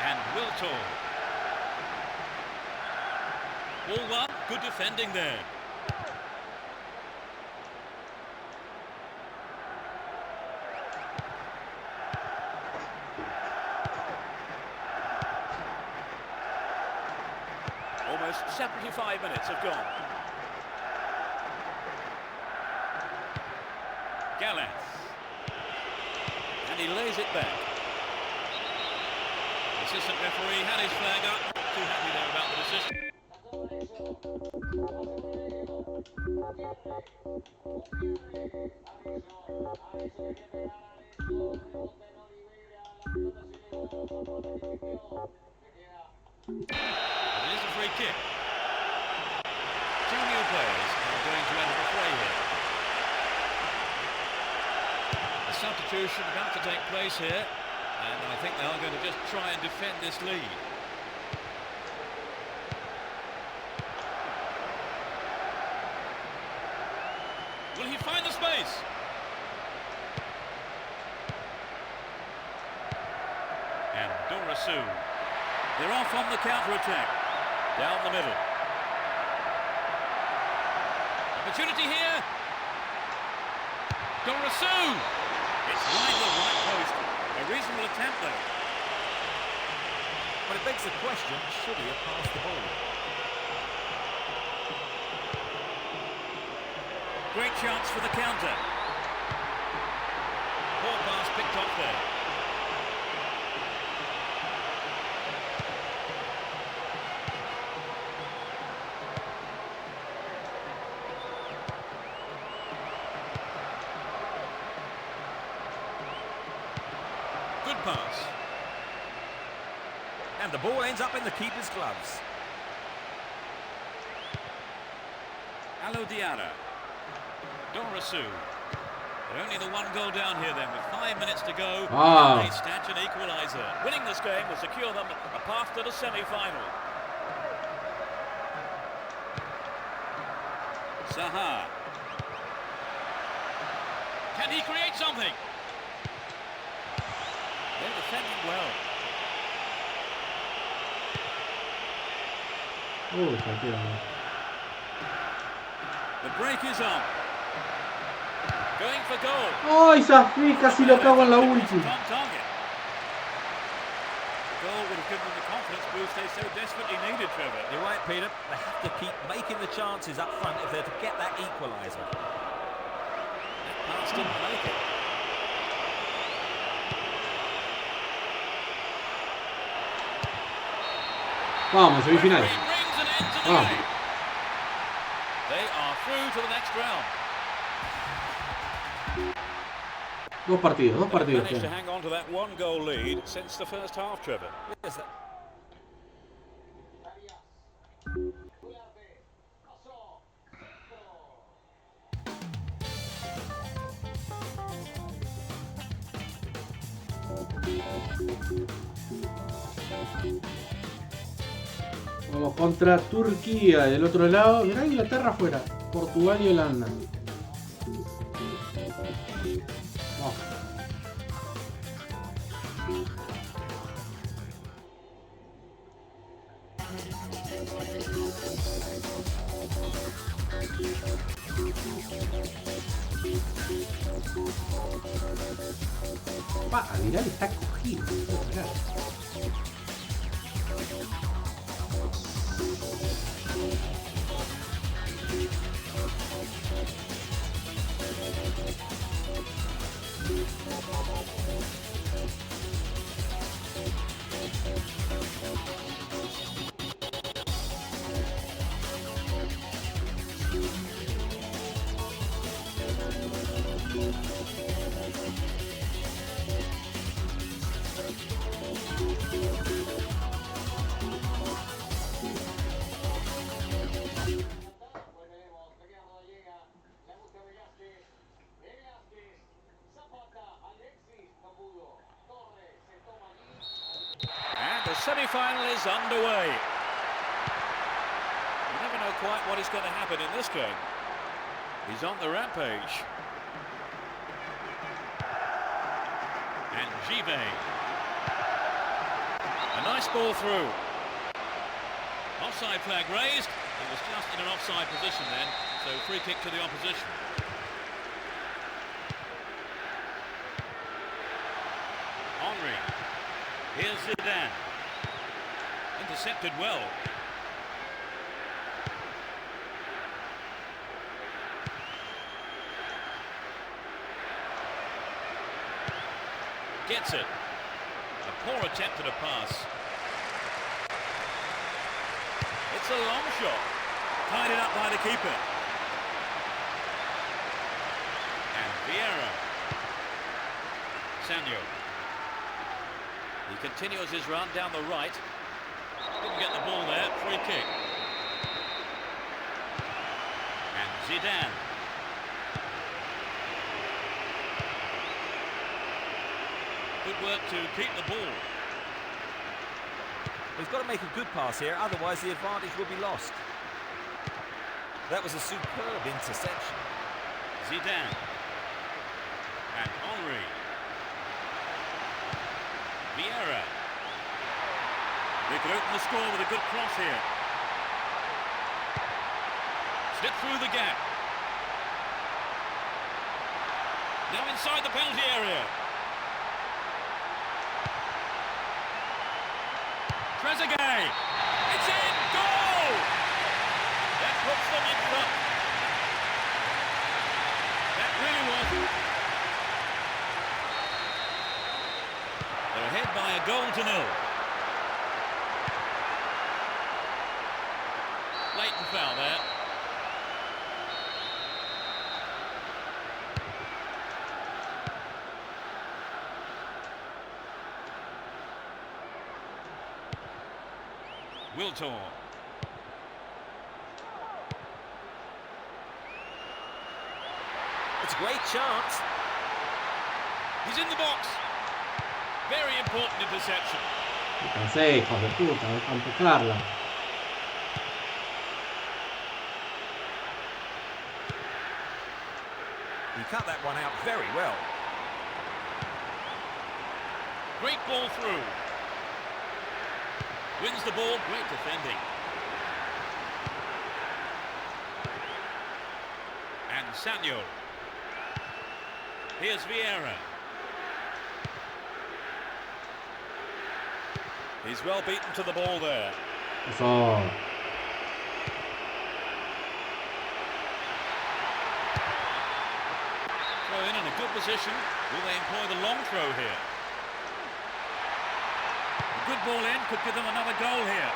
And Wiltor. Ball one, good defending there. Almost 75 minutes have gone. Gallas. And he lays it back. The assistant referee had his flag up. Not too happy there about the decision. And it is a free kick. Two new players are going to enter the fray here. A substitution about to take place here, and I think they are going to just try and defend this lead. Will he find the space? And Dorisu. They're off on the counter-attack. Down the middle. Opportunity here. Dorisu! It's right at the right post. A reasonable attempt though. But it begs the question, should he have passed the ball? Great chance for the counter. Ball pass picked off there. Good pass. And the ball ends up in the keeper's gloves. Alo Diarra. Dorisu. But only the one goal down here then, with 5 minutes to go. Ah. They snatch an equaliser. Winning this game will secure them a path to the semi-final. Zaha. Can he create something? They're defending well. The break is on. Going for goal. ¡Ay, Zafí! Casi lo cago en la última. On target. The goal would have given them the confidence boost they so desperately needed, Trevor. You're right, Peter. They have to keep making the chances up front if they're to get that equaliser. That pass didn't make it. Vamos, semifinal. Referee brings an end to the Ah. game. They are through to the next round. Dos partidos. Managed to hang on to that one goal lead since the first half, Trevor. Yes, that- Como contra Turquía del otro lado. Mirá Inglaterra afuera. Portugal y Holanda. Oh. Aviral está cogido. The semi-final is underway. You never know quite what is going to happen in this game. He's on the rampage. And Givet. A nice ball through. Offside flag raised. He was just in an offside position then, so free kick to the opposition. Henry. Here's Zidane. Intercepted well. Gets it. A poor attempt at a pass. It's a long shot. Tied it up by the keeper. And Vieira. Sanyo. He continues his run down the right. Didn't get the ball there. Free kick. And Zidane. Good work to keep the ball. He's got to make a good pass here, otherwise the advantage will be lost. That was a superb interception. Zidane. And Henry. Vieira. They could open the score with a good cross here. Slip through the gap. Now inside the penalty area. Trezeguet. It's in. Goal! That puts them in front. That really was. They're ahead by a goal to nil. Blatant foul there. Wiltor. It's a great chance. He's in the box. Very important interception. Me cansé, hijos de puta, deja empujarla. He cut that one out very well. Great ball through. Wins the ball, great defending. And Sanyo. Here's Vieira. He's well beaten to the ball there. Eso. Throw in a good position. Will they employ the long throw here? A good ball in could give them another goal here.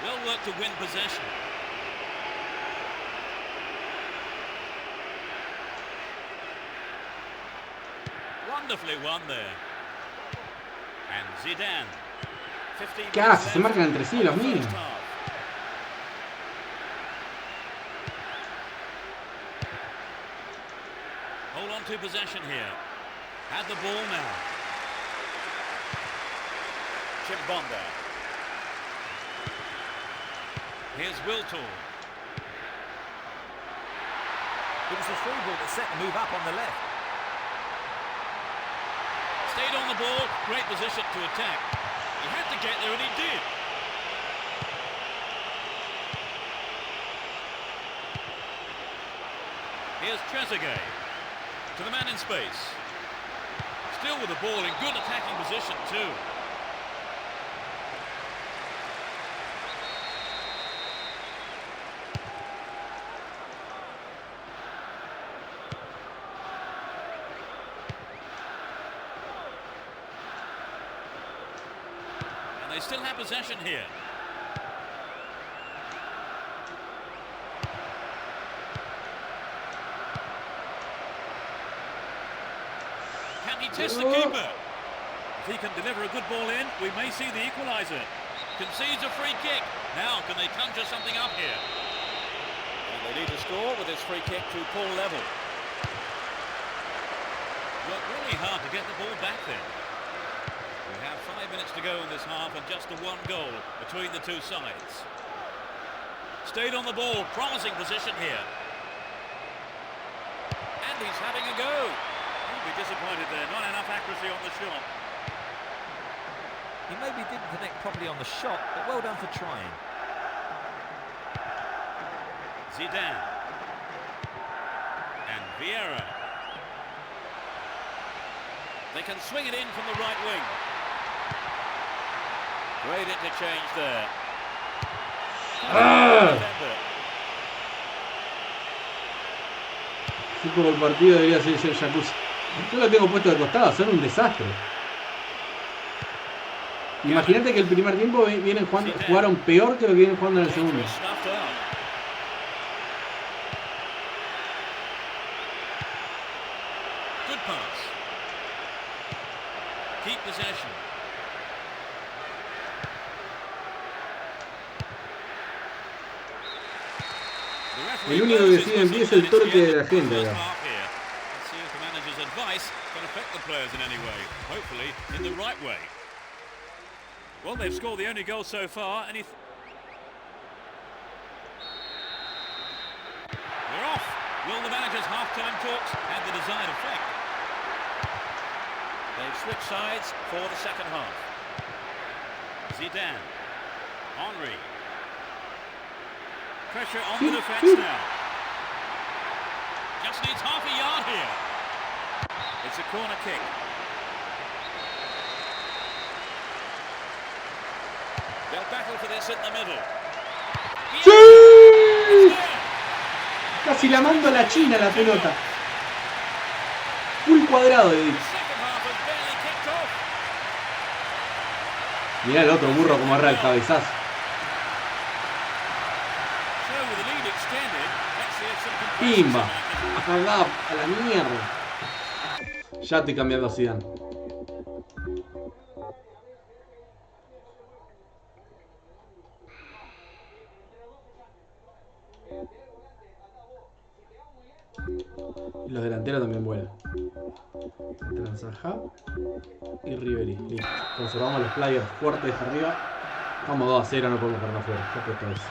Well worked to win possession. Wonderfully won there. And Zidane. 15 ¿Qué hace? Se marcan entre sí los mismos. Hold on to possession here. Had the ball now. Chimbonda. Here's Wiltor. It was the through ball that set the move up on the left. Stayed on the ball, great position to attack. He had to get there and he did. Here's Trezeguet to the man in space. Still with the ball in good attacking position too. And they still have possession here. Test the keeper. If he can deliver a good ball in, we may see the equaliser. Concedes a free kick. Now, can they conjure something up here? And they need to score with this free kick to full level. Worked really hard to get the ball back then. We have 5 minutes to go in this half and just the one goal between the two sides. Stayed on the ball, promising position here. And he's having a go. Be disappointed there, not enough accuracy on the shot. He maybe didn't connect properly on the shot, but well done for trying. Zidane. And Vieira. They can swing it in from the right wing. Great interchange there. Sí, como el partido debería ser jacuzzi. Yo lo tengo puesto de costado, son un desastre. Imagínate que el primer tiempo jugaron peor que lo que vienen jugando en el segundo. Good pass. Keep possession. El único que sigue en pie es el torque de la gente. Advice can affect the players in any way, hopefully in the right way. Well, they've scored the only goal so far, and they're off. Will the manager's half-time talks have the desired effect? They've switched sides for the second half. Zidane, Henry. Pressure on the defence now. Just needs half a yard here. It's a corner kick. They'll battle for this in the middle. ¡Sí! Casi la mando a la China la pelota. Full cuadrado de Dick. Mirá el otro burro como agarra el cabezazo. Pimba. A la mierda. Ya estoy cambiando a Zidane. Y los delanteros también vuelan. Transaja y Ribery. Listo. Conservamos los players fuertes desde arriba. Vamos 2-0, no podemos perder afuera. Ya puesto eso.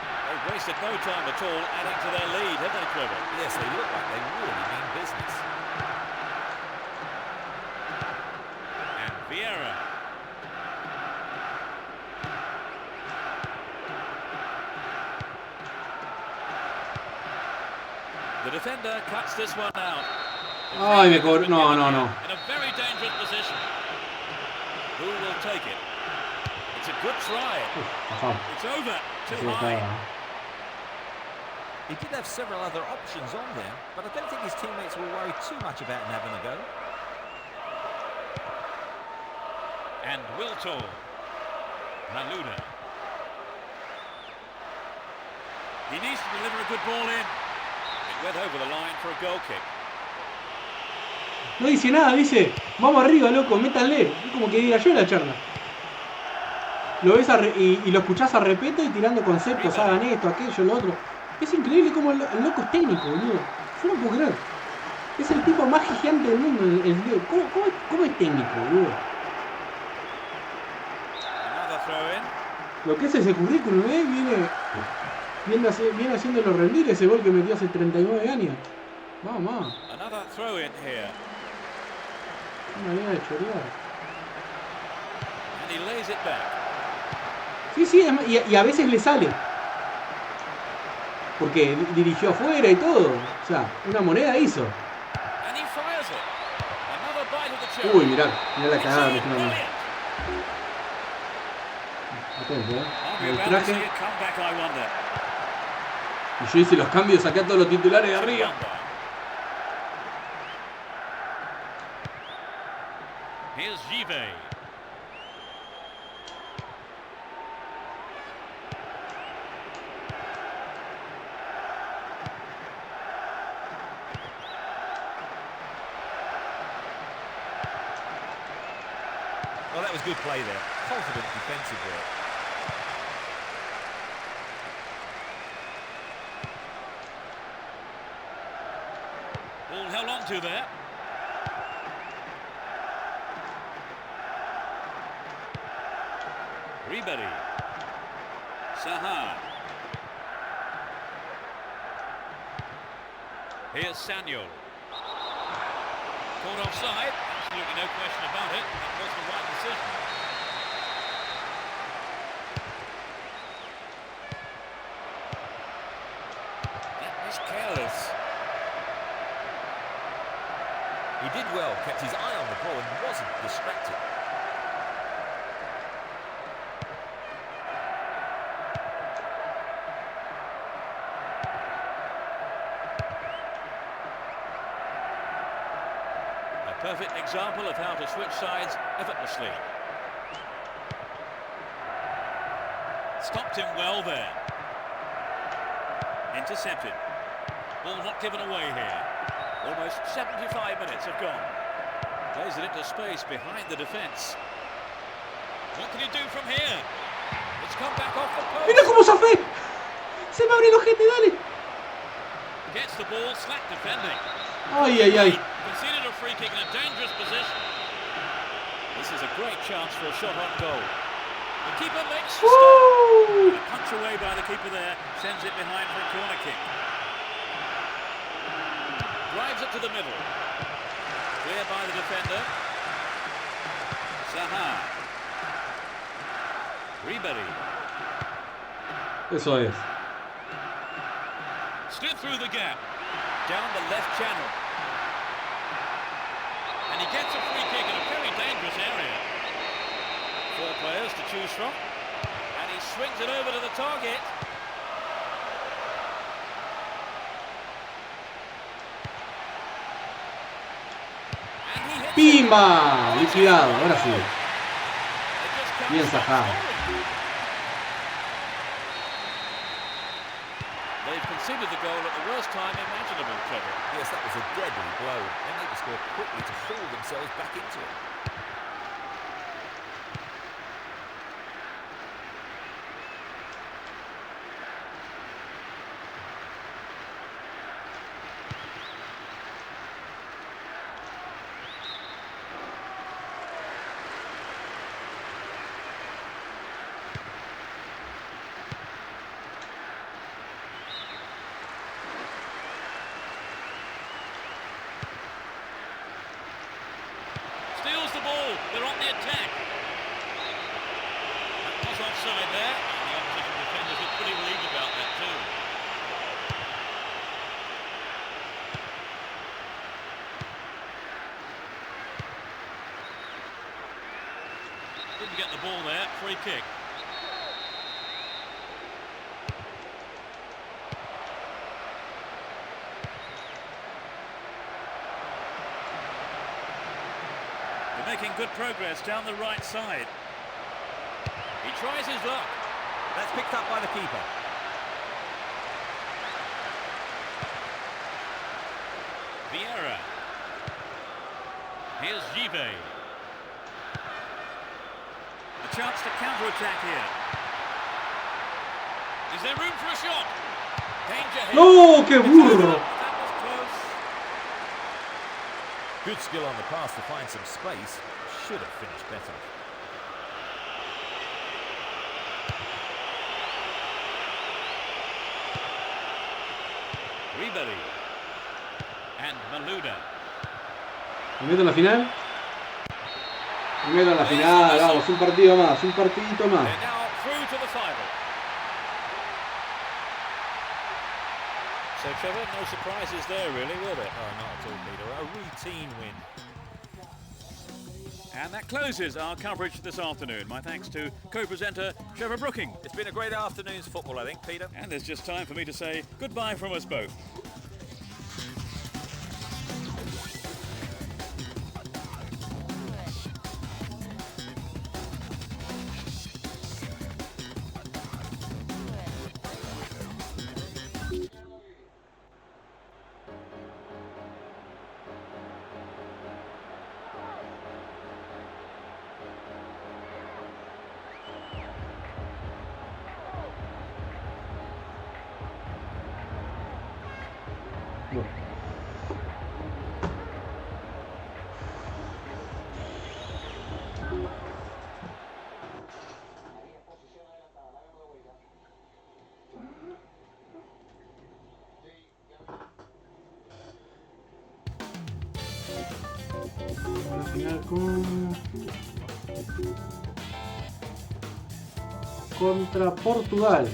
Wasted no time at all adding to their lead, haven't they, Trevor? Yes, they look like they really mean business. And Vieira. The defender cuts this one out. Ay, me cobró. No. In a very dangerous position. Who will take it? It's a good try. It's over. Too high. He did have several other options on there, but I don't think his teammates will worry too much about him having a go. And Wiltor. Maluda. He needs to deliver a good ball in. It went over the line for a goal kick. No dice nada, dice, vamos arriba, loco, métanle. Es como que diga yo la charla. Lo ves y lo escuchás a repeto y tirando conceptos, hagan esto, aquello, lo otro. Es increíble como el loco es técnico, boludo. Yo no puedo creer. Es el tipo más gigante del mundo. ¿Cómo es técnico, boludo? throw-in. Lo que es ese currículum, viene haciéndolo rendir ese gol que metió hace 39 años. Vamos. Another throw-in here. Una manera de chorear. And he lays it back. Sí, y a veces le sale. Porque dirigió afuera y todo. O sea, una moneda hizo. And he fires it. Another bite of the cherry. Uy, mirá la cagada que está. Atento, el traje. Y yo hice los cambios, saqué a todos los titulares de arriba. Here's Givet. Well, that was good play there. Confident defensive work. Ball held on to there. Ribery. Saha. Here's Samuel. Caught offside. Absolutely no question about it. That was the right decision. That was careless. He did well, kept his eye on the ball and wasn't distracted. Perfect example of how to switch sides effortlessly. Stopped him well there. Intercepted. Ball not given away here. Almost 75 minutes have gone. Plays it into space behind the defence. What can he do from here? It's come back off the post. ¡Mira cómo zafé! ¡Se me abrió el ojete, dale! Gets the ball, slack defending. Ay. Conceded a free kick in a dangerous position. This is a great chance for a shot on goal. The keeper makes the stop. A punch away by the keeper there, sends it behind for a corner kick. Drives it to the middle. Clear by the defender. Saha. Ribery. Eso es. Slid through the gap. Down the left channel. And he gets a free kick in a very dangerous area. 4 players to choose from. And he swings it over to the target. And he hits ¡Pimba! Liquidado, ahora sí. it. Just can't Bien stop sajado. scoring. They've conceded the goal at the worst time imaginable, Trevor. Yes, that was a deadly blow. They need to score quickly to haul themselves back into it. Steals the ball. They're on the attack. That was offside there. The opposition defenders look pretty relieved about that too. Didn't get the ball there. Free kick. Making good progress down the right side. He tries his luck. That's picked up by the keeper. Vieira. Here's Givet. A chance to counter-attack here. Is there room for a shot? Danger here. ¡No! ¡Qué burro! That was close. Good skill on the pass to find some space. Should have finished better. Ribery. And Malouda. ¿Me meto en la final? Me meto en la final, vamos, un partido más, un partidito más. They're now through to the final. So Trevor, no surprises there really, were there? Oh, not at all, Peter. A routine win. And that closes our coverage this afternoon. My thanks to co-presenter Trevor Brooking. It's been a great afternoon's football, I think, Peter. And there's just time for me to say goodbye from us both. Bueno. Vamos a final contra Portugal.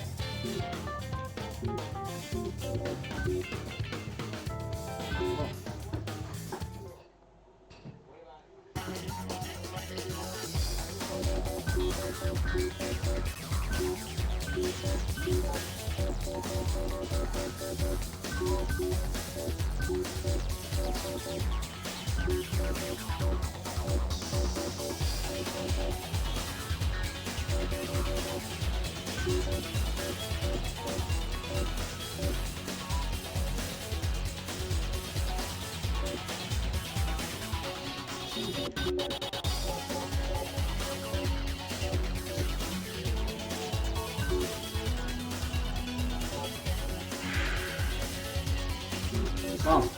Vamos.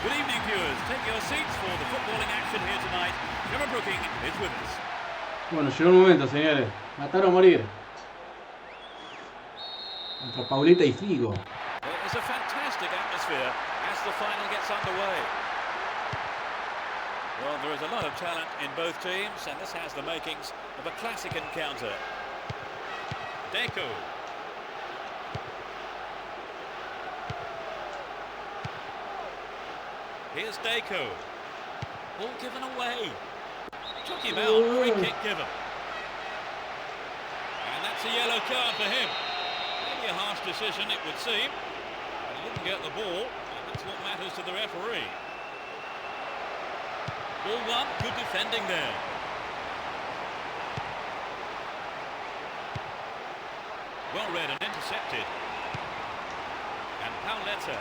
Good evening, viewers. Take your seats for the footballing action here tonight. Trevor Brooking is with us. Bueno, llegó el momento, señores. Matar o morir. Contra Pauleta y Figo. There is a fantastic atmosphere as the final gets underway. Well, there is a lot of talent in both teams, and this has the makings of a classic encounter. Deco. Here's Deco. Ball given away. Took him out, free kick given. And that's a yellow card for him. Maybe a harsh decision, it would seem. But he didn't get the ball, and that's what matters to the referee. Ball one, good defending there. Well read and intercepted. And Pauleta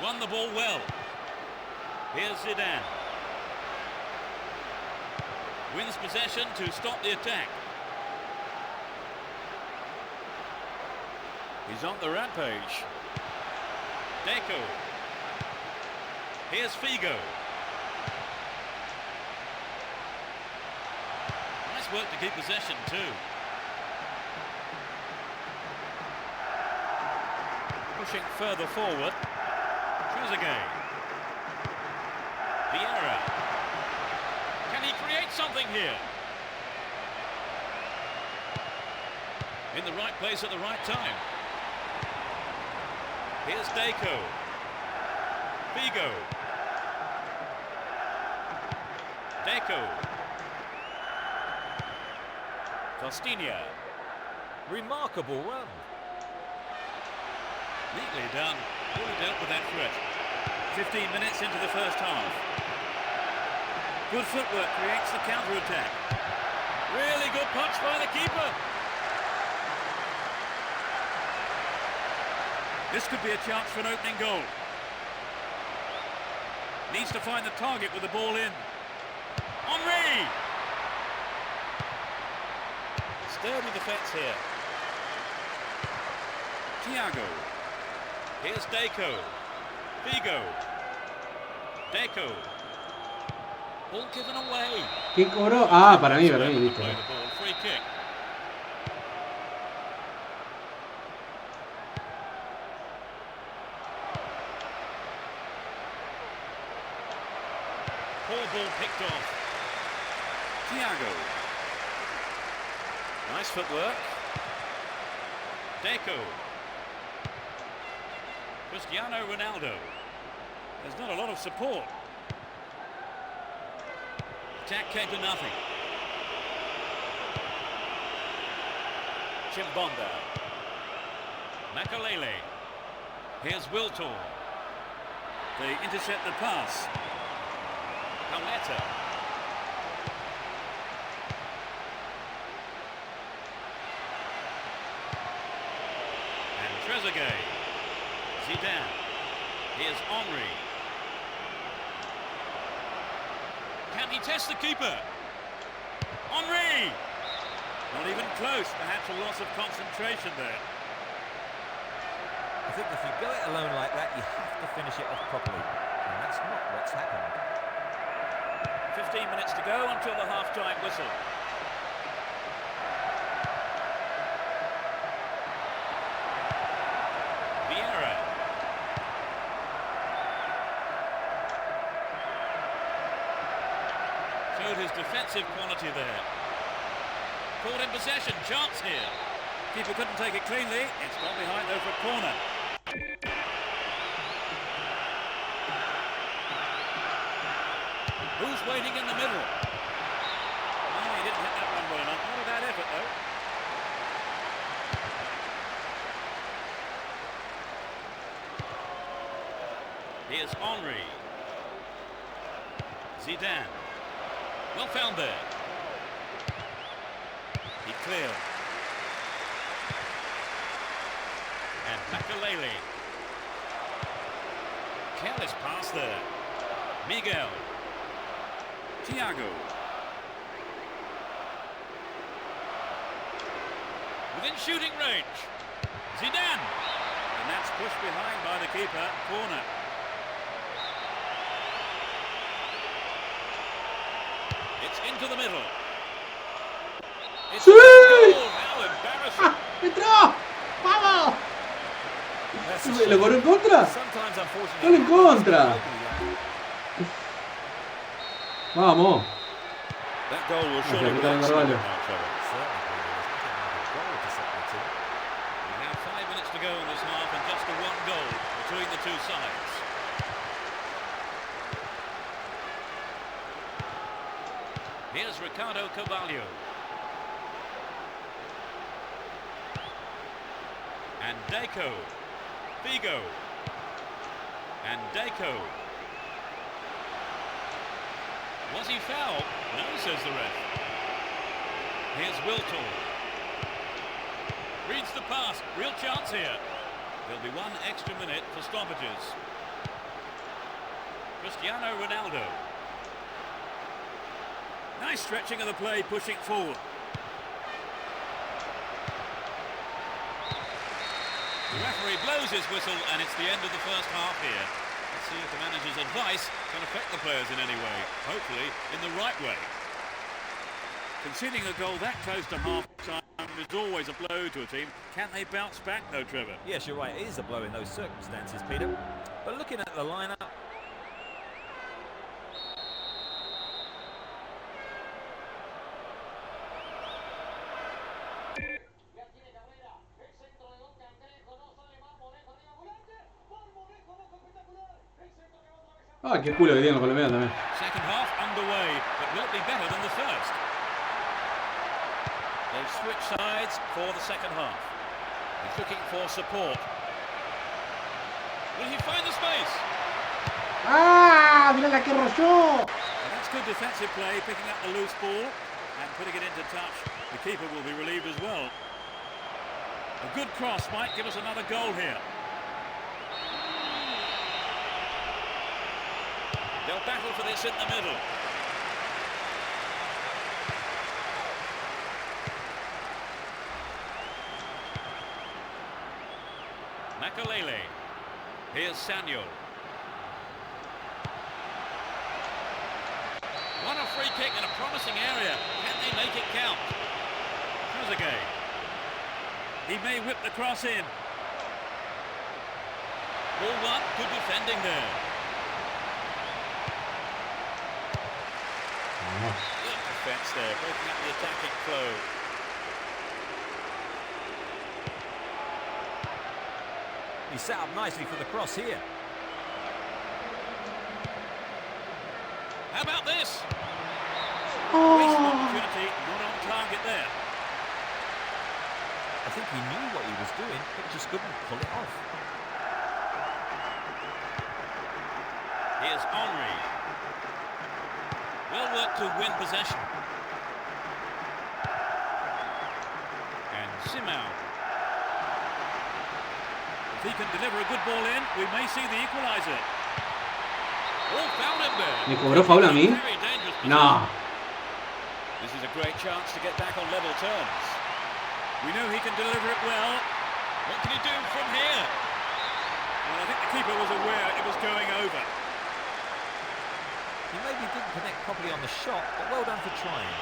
won the ball well. Here's Zidane. Wins possession to stop the attack. He's on the rampage. Deco. Here's Figo. Nice work to keep possession too. Pushing further forward. Again. Vieira. Can he create something here? In the right place at the right time. Here's Deco. Figo. Deco. Costinha. Remarkable run. Neatly done. Really dealt with that threat. 15 minutes into the first half. Good footwork creates the counter-attack. Really good punch by the keeper. This could be a chance for an opening goal. Needs to find the target with the ball in. Henry! Sturdy defence here. Thiago. Here's Deco. Figo. Deco. Ball given away. ¿Qué cobró? Ah, para mí, listo. Free kick. Poor ball picked off. Thiago. Nice footwork. Deco. Cristiano Ronaldo. There's not a lot of support. Attack came to nothing. Chimbonda. Makalele. Here's Wiltor. They intercept the pass. Paletta. And Trezeguet. Zidane. Here's Henry. Can he test the keeper? Henry! Not even close, perhaps a loss of concentration there. I think if you go it alone like that, you have to finish it off properly. And that's not what's happened. 15 minutes to go until the half-time whistle. Vieira. Showed his defensive quality there. Caught in possession, chance here. Keeper couldn't take it cleanly. It's gone behind though for a corner. Who's waiting in the middle? Oh, he didn't hit that one well enough. Not a bad effort though. Here's Henry. Zidane. Well found there. He cleared. And Makalele. Careless pass there. Miguel. Thiago. Within shooting range. Zidane. And that's pushed behind by the keeper. Corner. It's into the middle. It's ¡Sí! goal. How embarrassing. ¡Entró! ¡Vamos! ¿Lo corrió en contra? ¡Gol en contra! ¡Vamos! That goal will Se surely aprieta en relax Carvalho. them now, Trevor. We have 5 minutes to go in this half and just a one goal between the two sides. Here's Ricardo Carvalho. And Deco. Figo. And Deco. Was he fouled? No, says the ref. Here's Wiltor. Reads the pass. Real chance here. There'll be one extra minute for stoppages. Cristiano Ronaldo. Nice stretching of the play, pushing forward. The referee blows his whistle and it's the end of the first half here. Let's see if the manager's advice can affect the players in any way. Hopefully in the right way. Conceding a goal that close to half-time is always a blow to a team. Can they bounce back though, Trevor? Yes, you're right. It is a blow in those circumstances, Peter. But looking at the lineup, Ah, qué culo que tienen los colombianos también. Second half underway, but will it be better than the first? They've switched sides for the second half. He's looking for support. Will he find the space? ¡Ah! ¡Mira la que rolló! And that's good defensive play, picking up the loose ball and putting it into touch. The keeper will be relieved as well. A good cross might give us another goal here. They'll battle for this in the middle. Makalele. Here's Samuel. What a free kick in a promising area. Can they make it count? Trezeguet. He may whip the cross in. Ball one, good defending there. Good defence there, breaking up the attacking flow. He set up nicely for the cross here. How about this? Wasted opportunity, not on target there. I think he knew what he was doing, but just couldn't pull it off. Here's Henry. Well worked to win possession. And Simao. If he can deliver a good ball in, we may see the equaliser. Oh, found him there. ¿Me cobró foul a mí? Very dangerous position. No. This is a great chance to get back on level terms. We know he can deliver it well. What can he do from here? Well, I think the keeper was aware it was going over. He maybe didn't connect properly on the shot, but well done for trying.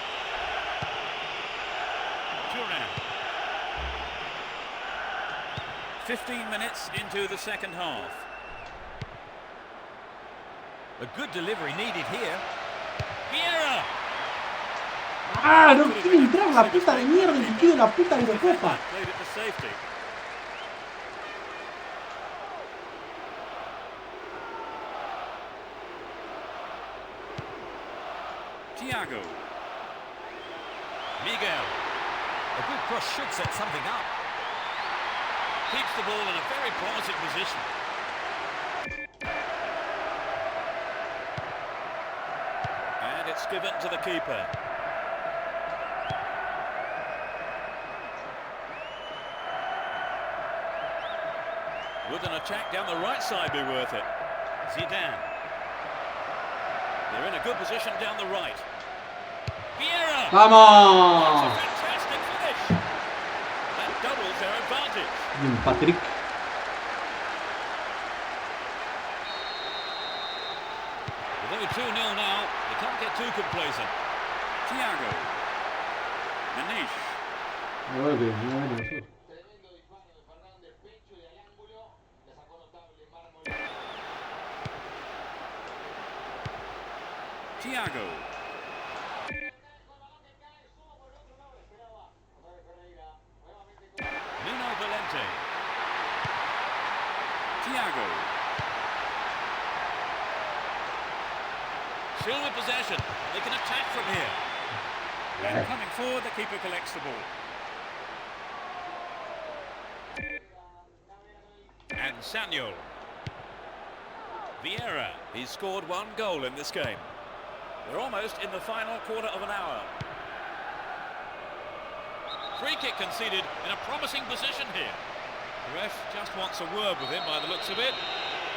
Turan. 15 minutes into the second half. A good delivery needed here. Vieira. ¡Ah! No quiere entrar la puta de mierda y quiero la puta Eurocopa. Played it for safety. Thiago. Miguel. A good cross should set something up. Keeps the ball in a very promising position. And it's given to the keeper. Would an attack down the right side be worth it? Zidane. They're in a good position down the right. Vieira! That's a ¡Vamos! fantastic finish. That doubles their advantage. Bien, Patrick. With only 2-0 now, they can't get too complacent. Thiago. Manish. Thiago. Nuno Valente. Thiago. Still with possession. They can attack from here. And coming forward, the keeper collects the ball. And Samuel. Vieira. He's scored 1 goal in this game. We're almost in the final quarter of an hour. Free kick conceded in a promising position here. The ref just wants a word with him by the looks of it.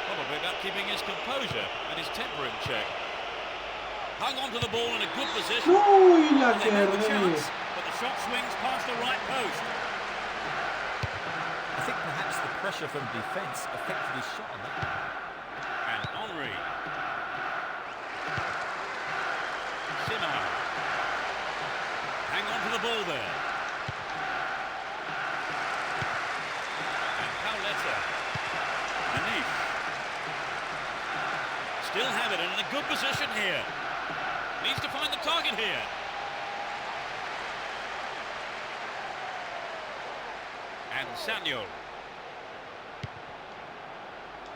Probably about keeping his composure and his temper in check. Hung on to the ball in a good position. Uy, la They have a que chance, but the shot swings past the right post. I think perhaps the pressure from defence affected his shot on that one. And Henry. Simao. Hang on to the ball there. And Pauletta. Manish. Still have it and in a good position here. Needs to find the target here. And Samuel.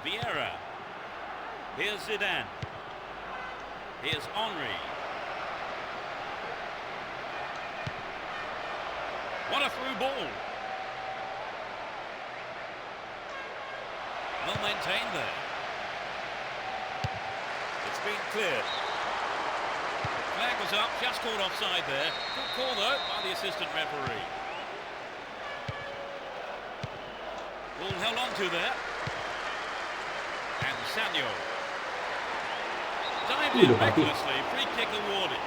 Vieira. Here's Zidane. Here's Henry. What a through ball. Well maintained there. It's been cleared. Flag was up, just called offside there. Good call though by the assistant referee. Ball held on to there. And Samuel. Dived in recklessly, free kick awarded.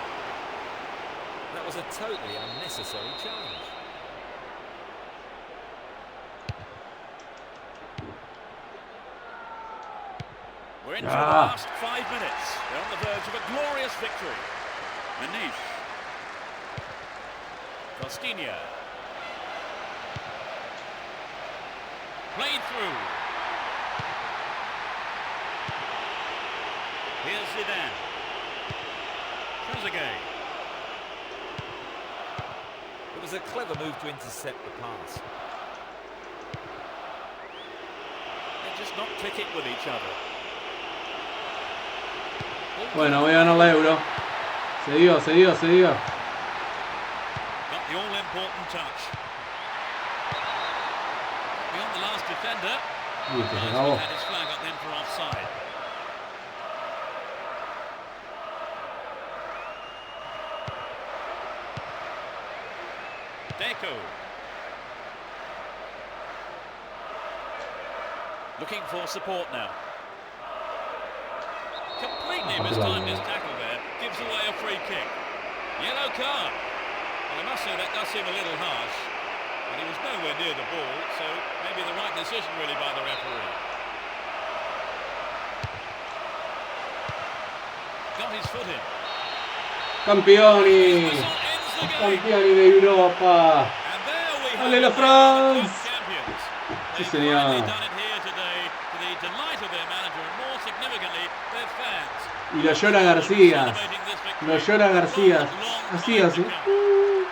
That was a totally unnecessary challenge. We're into the last 5 minutes. They're on the verge of a glorious victory. Manish. Costinha. Played through. Here's Zidane. Trezeguet. It was a clever move to intercept the pass. They're just not clicking with each other. Bueno, voy a ganar la Euro. Se dio. Got the all-important touch. Beyond the last defender. Listo, se acabó. Had his flag up then for offside. Deco. Looking for support now. Completely mistimed his tackle there. Gives away a free kick. Yellow card. Well, I must say that does seem a little harsh. And he was nowhere near the ball, so maybe the right decision really by the referee. Got his foot in. Campioni. Whistle ends the game. Campioni de Europa. And there we Ole la have France. the champions. Sí, They've señor. finally done it here today to the delight of their manager and more significantly their fans. Y lo llora García. Celebrating this victory. Lo llora García. Long, long Así, time así. to come.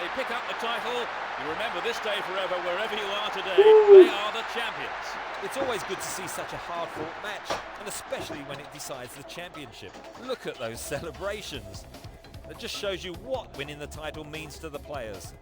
They pick up the title. You remember this day forever wherever you are today. They are the champions. It's always good to see such a hard-fought match, and especially when it decides the championship. Look at those celebrations. It just shows you what winning the title means to the players.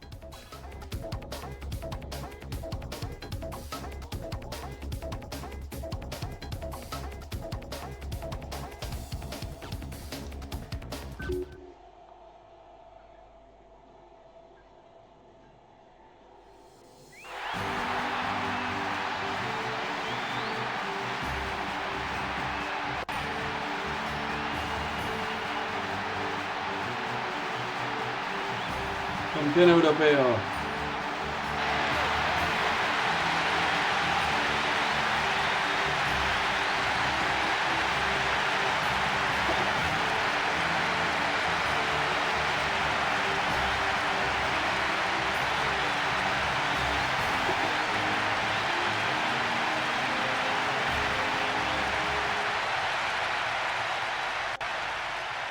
Campeón europeo.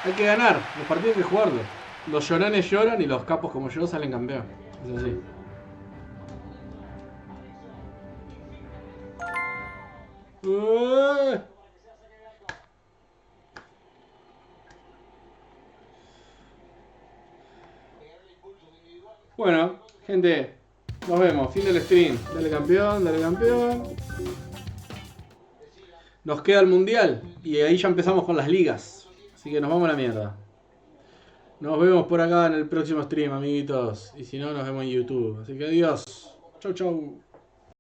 Hay que ganar, los partidos hay que jugarlos. Los llorones lloran y los capos como yo salen campeón. Es así. Bueno, gente, nos vemos. Fin del stream. Dale campeón, dale campeón. Nos queda el mundial y ahí ya empezamos con las ligas. Así que nos vamos a la mierda. Nos vemos por acá en el próximo stream, amiguitos. Y si no, nos vemos en YouTube. Así que adiós. Chau, chau.